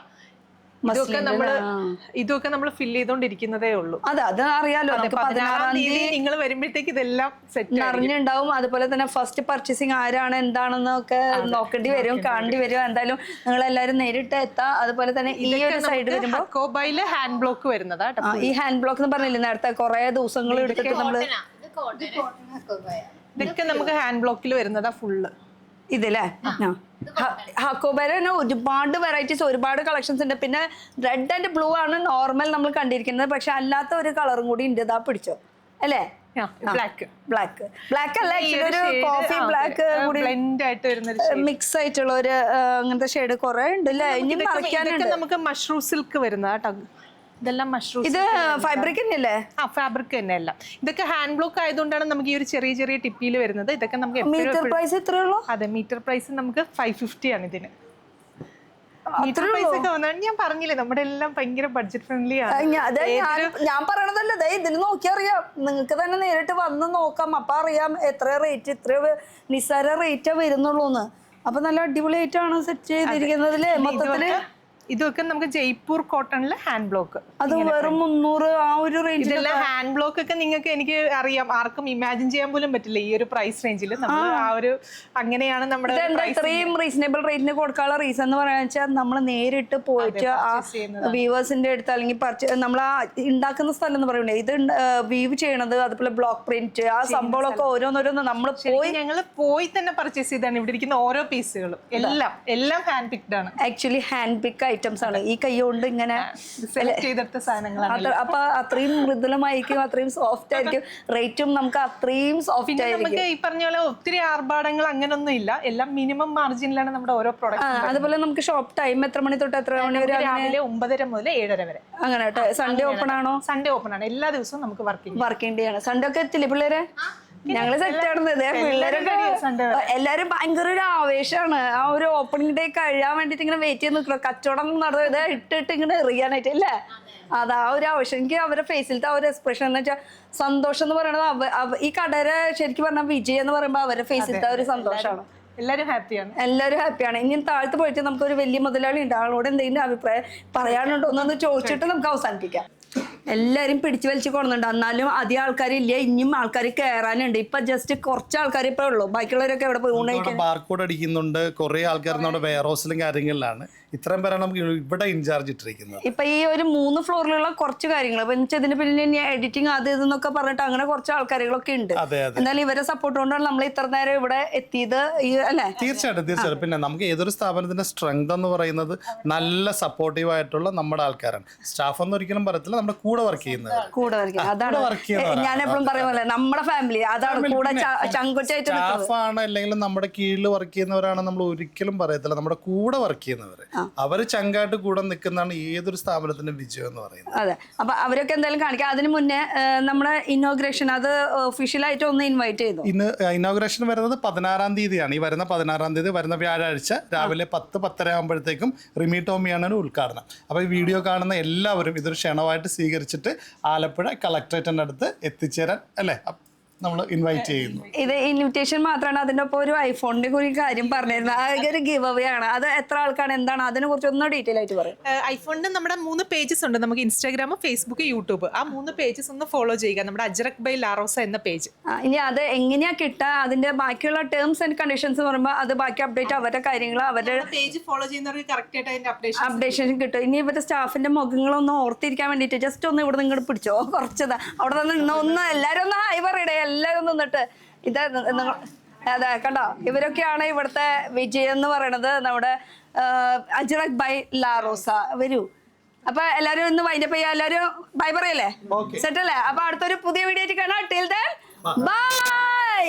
ഇതൊക്കെ നമ്മൾ ഫില്ല് ചെയ്തോണ്ടിരിക്കുന്നതേ ഉള്ളൂ. അത് അറിയാലോ. 16-ാം തീയതി നിങ്ങൾ വരുമ്പോഴത്തേക്ക് ഇതെല്ലാം സെറ്റ് അറിഞ്ഞുണ്ടാവും. അതുപോലെ തന്നെ ഫസ്റ്റ് പർച്ചേസിങ് ആരാണ് എന്താണെന്നൊക്കെ നോക്കേണ്ടി വരും, കാണേണ്ടി വരും. എന്തായാലും നിങ്ങൾ എല്ലാവരും നേരിട്ട് എത്താം. അതുപോലെ തന്നെ ഈ ഒരു സൈഡ് വരുമ്പോൾ ഹക്കോബയില് ഹാൻഡ് ബ്ലോക്ക് വരുന്നതാ. ഈ ഹാൻഡ് ബ്ലോക്ക് എന്ന് പറഞ്ഞില്ലേ നേരത്തെ കുറെ ദിവസങ്ങൾ എടുത്തിട്ട് നമ്മള് ഇതൊക്കെ നമുക്ക് ഹാൻഡ് ബ്ലോക്കിൽ വരുന്നതാ ഫുള്ള്. ഇതല്ലേ ഹക്കോബയില് തന്നെ ഒരുപാട് വെറൈറ്റീസ്, ഒരുപാട് കളക്ഷൻസ് ഉണ്ട്. പിന്നെ റെഡ് ആൻഡ് ബ്ലൂ ആണ് നോർമൽ നമ്മൾ കണ്ടിരിക്കുന്നത്. പക്ഷെ അല്ലാത്ത ഒരു കളറും കൂടി ഉണ്ട്. ഇതാ പിടിച്ചോ അല്ലേ? ബ്ലാക്ക് അല്ല actually ഒരു കോഫി ബ്ലാക്ക് കൂടി ബ്ലെൻഡ് ആയിട്ട് വരുന്ന മിക്സ് ആയിട്ടുള്ള ഒരു അങ്ങനത്തെ ഷെയ്ഡ് കുറെ ഉണ്ട് അല്ലേ? ഇനി മറക്കാനുണ്ട്. നമുക്ക് മഷ്റൂം സിൽക്ക് വരുന്ന കേട്ടോ. ഇതെല്ലാം മഷ്റൂം. ഇത് ഫാബ്രിക് തന്നെയല്ലേ? ഫാബ്രിക് തന്നെയല്ല. ഇതൊക്കെ ഹാൻഡ് ബ്ലോക്ക് ആയതുകൊണ്ടാണ് നമുക്ക് ഈ ഒരു ചെറിയ ചെറിയ ടിപ്പിയിൽ വരുന്നത്. ഇതൊക്കെ നമുക്ക് മീറ്റർ പ്രൈസ് എത്രയേ ഉള്ളൂ? അതെ, മീറ്റർ പ്രൈസ് നമുക്ക് 550 ആണ് ഇതിന്. മീറ്റർ പ്രൈസ് ഒക്കെ വന്നാണ് ഞാൻ പറഞ്ഞില്ലേ, നമ്മുടെ എല്ലാം ഭയങ്കര ബഡ്ജറ്റ് ഫ്രണ്ട്ലി ആണ്. ഞാൻ പറയണതല്ല, ദേ ഇതിന് നോക്കി അറിയാം. നിങ്ങൾക്ക് തന്നെ നേരിട്ട് വന്ന് നോക്കാം. അപ്പൊ അറിയാം എത്ര റേറ്റ്, ഇത്ര നിസ്സാര റേറ്റേ വരുന്നുള്ളൂന്ന്. അപ്പൊ നല്ല അടിപൊളിയായിട്ടാണ് സെറ്റ് ചെയ്തിരിക്കുന്നതില്. മൊത്തത്തില് ഇതൊക്കെ നമുക്ക് ജയ്പൂർ കോട്ടണില് ഹാൻഡ് ബ്ലോക്ക്. അത് വെറും 300 ആ ഒരു റേഞ്ച്. ഇതെല്ലാം ഹാൻഡ് ബ്ലോക്ക് ഒക്കെ നിങ്ങൾക്ക് എനിക്ക് അറിയാം, ആർക്കും ഇമാജിൻ ചെയ്യാൻ പോലും പറ്റില്ല ഈ ഒരു പ്രൈസ് റേഞ്ചിൽ. നമ്മൾ ആ ഒരു അങ്ങനെയാണ് നമ്മുടെ ഇത്രയും റീസണബിൾ റേറ്റിന് കൊടുക്കാനുള്ള റീസൺ എന്ന് പറയാന്ന് വെച്ചാൽ നമ്മൾ നേരിട്ട് പോയിട്ട് ആ വീവേഴ്സിന്റെ അടുത്ത് അല്ലെങ്കിൽ നമ്മൾ ആ ഉണ്ടാക്കുന്ന സ്ഥലം എന്ന് പറയുന്നത് ഇത് വീവ് ചെയ്യണത്, അതുപോലെ ബ്ലോക്ക് പ്രിന്റ്, ആ സംഭവങ്ങളൊക്കെ ഓരോന്നോരോന്ന് നമ്മൾ ഞങ്ങൾ പോയി തന്നെ പർച്ചേസ് ചെയ്താണ് ഇവിടെ ഇരിക്കുന്ന ഓരോ പീസുകളും. എല്ലാം ഹാൻഡ് പിക്ഡ് ആണ്. ആക്ച്വലി ഹാൻഡ് പിക്ക് ഐറ്റംസ് ആണ്. ഈ കൈ കൊണ്ട് ഇങ്ങനെ സെലക്ട് ചെയ്തെടുത്ത സാധനങ്ങളാണ്. അപ്പൊ അത്രയും മൃദുലമായിരിക്കും, അത്രയും സോഫ്റ്റ് ആയിരിക്കും. റേറ്റും നമുക്ക് അത്രയും സോഫ്റ്റ് ആയിരിക്കും. നമുക്ക് ഈ പറഞ്ഞ പോലെ ഒത്തിരി ആർഭാടങ്ങൾ അങ്ങനൊന്നും ഇല്ല. എല്ലാം മിനിമം മാർജിനിലാണ് നമ്മുടെ ഓരോ പ്രോഡക്റ്റ്. അതുപോലെ നമുക്ക് ഷോപ്പ് ടൈം എത്ര മണി തൊട്ട് എത്ര മണി വരെ? രാവിലെ 9:30 മുതൽ 7:30 വരെ. അങ്ങനെ. സൺഡേ ഓപ്പൺ ആണോ? സൺഡേ ഓപ്പൺ ആണ്. എല്ലാ ദിവസവും നമുക്ക് വർക്കിംഗ് ഡേ ആണ്. സൺഡേ ഒക്കെ എത്തില്ലേ പിള്ളേരെ? ഞങ്ങള് സെറ്റ് ആടുന്നത് പിള്ളേരൊക്കെ എല്ലാരും ഭയങ്കര ഒരു ആവേശമാണ്. ആ ഒരു ഓപ്പണിംഗ് ഡേ കഴിയാൻ വേണ്ടിട്ട് ഇങ്ങനെ വെയിറ്റ് ചെയ്ത് നിൽക്കണം. കച്ചവടം നടന്നത് ഇട്ടിട്ട് ഇങ്ങനെ എറിയാനായിട്ട് അല്ലേ? അത് ആ ഒരു ആവശ്യം. എനിക്ക് അവരുടെ ഫേസിലത്തെ ആ ഒരു എക്സ്പ്രഷൻ എന്ന് വെച്ചാൽ സന്തോഷം എന്ന് പറയുന്നത് ഈ കടയുടെ ശരിക്കും പറഞ്ഞാൽ വിജയ് എന്ന് പറയുമ്പോൾ അവരുടെ ഫേസിലത്തെ ഒരു സന്തോഷമാണ്. എല്ലാവരും ഹാപ്പിയാണ്. ഇനി താഴത്ത് പോയിട്ട് നമുക്കൊരു വലിയ മുതലാളി ഉണ്ട്, ആളോട് എന്തെങ്കിലും അഭിപ്രായം പറയാനുണ്ടോ എന്നൊന്ന് ചോദിച്ചിട്ട് നമുക്ക് അവസാനിപ്പിക്കാം. എല്ലാരും പിടിച്ചു വലിച്ചു കൊണ്ടുണ്ട്. എന്നാലും അധികം ആൾക്കാരില്ല, ഇനിയും ആൾക്കാർ കയറാനുണ്ട്. ഇപ്പൊ ജസ്റ്റ് കുറച്ച് ആൾക്കാർ ഇപ്പൊ ഉള്ളൂ. ബാക്കിയുള്ളവരൊക്കെ എവിടെ പോയി ബാർകോഡ് അടിക്കുന്നുണ്ട്. കുറെ ആൾക്കാർ നമ്മുടെ വെയർ ഹൗസിലും കാര്യങ്ങളിലാണ്. ഇത്രയും പേരാണ് നമുക്ക് ഇവിടെ ഇൻചാർജ് ഇട്ടിരിക്കുന്നത്. ഇപ്പൊ ഈ ഒരു 3 ഫ്ലോറിലുള്ള കുറച്ച് കാര്യങ്ങൾ ഇതിന് പിന്നെ എഡിറ്റിംഗ് അത് ഇതെന്നൊക്കെ പറഞ്ഞിട്ട് അങ്ങനെ കുറച്ച് ആൾക്കാരുകളൊക്കെ ഉണ്ട്. എന്നാലും ഇവരെ സപ്പോർട്ട് കൊണ്ടാണ് നമ്മൾ ഇത്ര നേരം ഇവിടെ എത്തിയത് അല്ലേ? തീർച്ചയായിട്ടും. പിന്നെ നമുക്ക് ഏതൊരു സ്ഥാപനത്തിന്റെ സ്ട്രെങ്ത് എന്ന് പറയുന്നത് നല്ല സപ്പോർട്ടീവ് ആയിട്ടുള്ള നമ്മുടെ ആൾക്കാരാണ്. സ്റ്റാഫ് ഒന്നും ഒരിക്കലും പറയത്തില്ല, നമ്മുടെ കൂടെ വർക്ക് ചെയ്യുന്നത്. അതാണ് ഞാൻ എപ്പോഴും പറയുമല്ലേ, നമ്മുടെ ഫാമിലി അതാണ് കൂടെ ചങ്കുറ്റായിട്ട്. സ്റ്റാഫാണ് അല്ലെങ്കിൽ നമ്മുടെ കീഴിൽ വർക്ക് ചെയ്യുന്നവരാണ് നമ്മൾ ഒരിക്കലും പറയത്തില്ല. നമ്മുടെ കൂടെ വർക്ക് ചെയ്യുന്നവര് അവര് ചങ്കായിട്ട് കൂടെ നിൽക്കുന്നതാണ് ഏതൊരു സ്ഥാപനത്തിന്റെ വിജയം എന്ന് പറയുന്നത്. അതെ. അപ്പൊ അവരൊക്കെ എന്തായാലും കാണിക്കാം. അതിന് മുന്നേ നമ്മുടെ ഇനോഗ്രേഷൻ അത് ഒഫീഷ്യലായിട്ട് ഒന്ന് ഇൻവൈറ്റ് ചെയ്തു. ഇനോഗ്രേഷൻ വരുന്നത് 16-ാം തീയതിയാണ്. ഈ വരുന്ന 16-ാം തീയതി വരുന്ന വ്യാഴാഴ്ച രാവിലെ 10-10:30 ആകുമ്പോഴത്തേക്കും റിമി ടോമിയാണ് ഉദ്ഘാടനം. അപ്പോൾ ഈ വീഡിയോ കാണുന്ന എല്ലാവരും ഇതൊരു ക്ഷണമായിട്ട് സ്വീകരിച്ചിട്ട് ആലപ്പുഴ കളക്ടറേറ്റിന്റെ അടുത്ത് എത്തിച്ചേരാൻ അല്ലേ നമ്മൾ ഇൻവൈറ്റ് ചെയ്യുന്നു. ഇത് ഇൻവിറ്റേഷൻ മാത്രമാണ്. അതിന്റെ ഒപ്പം ഒരു ഐഫോണിന്റെ ഒരു കാര്യം പറഞ്ഞിരുന്നു. അതൊരു ഗിവ് അവേ ആണ്. അത് എത്ര ആൾക്കാണ്, എന്താണ്, അതിനെ കുറിച്ച് ഒന്ന് ഡീറ്റെയിൽ ആയിട്ട് പറയും. ഐഫോണിന് നമ്മുടെ 3 പേജസ് ഉണ്ട്. നമുക്ക് ഇൻസ്റ്റാഗ്രാം, ഫേസ്ബുക്ക്, യൂട്യൂബ്. ആ 3 പേജസ് ഒന്ന് ഫോളോ ചെയ്യുക. നമ്മുടെ അജ്രക് ബൈ ലാറോസ എന്ന പേജ്. ഇനി അത് എങ്ങനെയാ കിട്ടുക, അതിന്റെ ബാക്കിയുള്ള ടേംസ് ആൻഡ് കണ്ടീഷൻസ് പറയുമ്പോൾ അത് ബാക്കി അപ്ഡേറ്റ് അവരുടെ കാര്യങ്ങൾ അവരുടെ പേജ് ഫോളോ ചെയ്യുന്നവർക്ക് കറക്റ്റ് ആയിട്ട് അതിന്റെ അപ്ഡേഷൻ കിട്ടും. ഇനി ഇവരുടെ സ്റ്റാഫിന്റെ മുഖങ്ങളൊന്ന് ഓർത്തിരിക്കാൻ വേണ്ടിയിട്ട് ജസ്റ്റ് ഒന്ന് ഇവിടെ നിങ്ങൾ പിടിച്ചോ, കുറച്ചതാ അവിടെ നിന്ന് ഒന്ന് എല്ലാരും ഒന്ന് ഹായ് പറയടേ. എല്ലാരും നിന്നിട്ട് ഇത് അതെ കണ്ടോ, ഇവരൊക്കെയാണ് ഇവിടുത്തെ വിജയ് എന്ന് പറയണത്, നമ്മുടെ അജ്രക് ബൈ ലാറോസ. വരൂ. അപ്പൊ എല്ലാരും ഒന്ന് വൈൻഡപ്പ് ചെയ്യാം. എല്ലാരും ബൈ പറയല്ലേ? സെറ്റ് അല്ലേ? അപ്പൊ അടുത്തൊരു പുതിയ വീഡിയോ ആയിട്ട് കാണാം. Till then bye.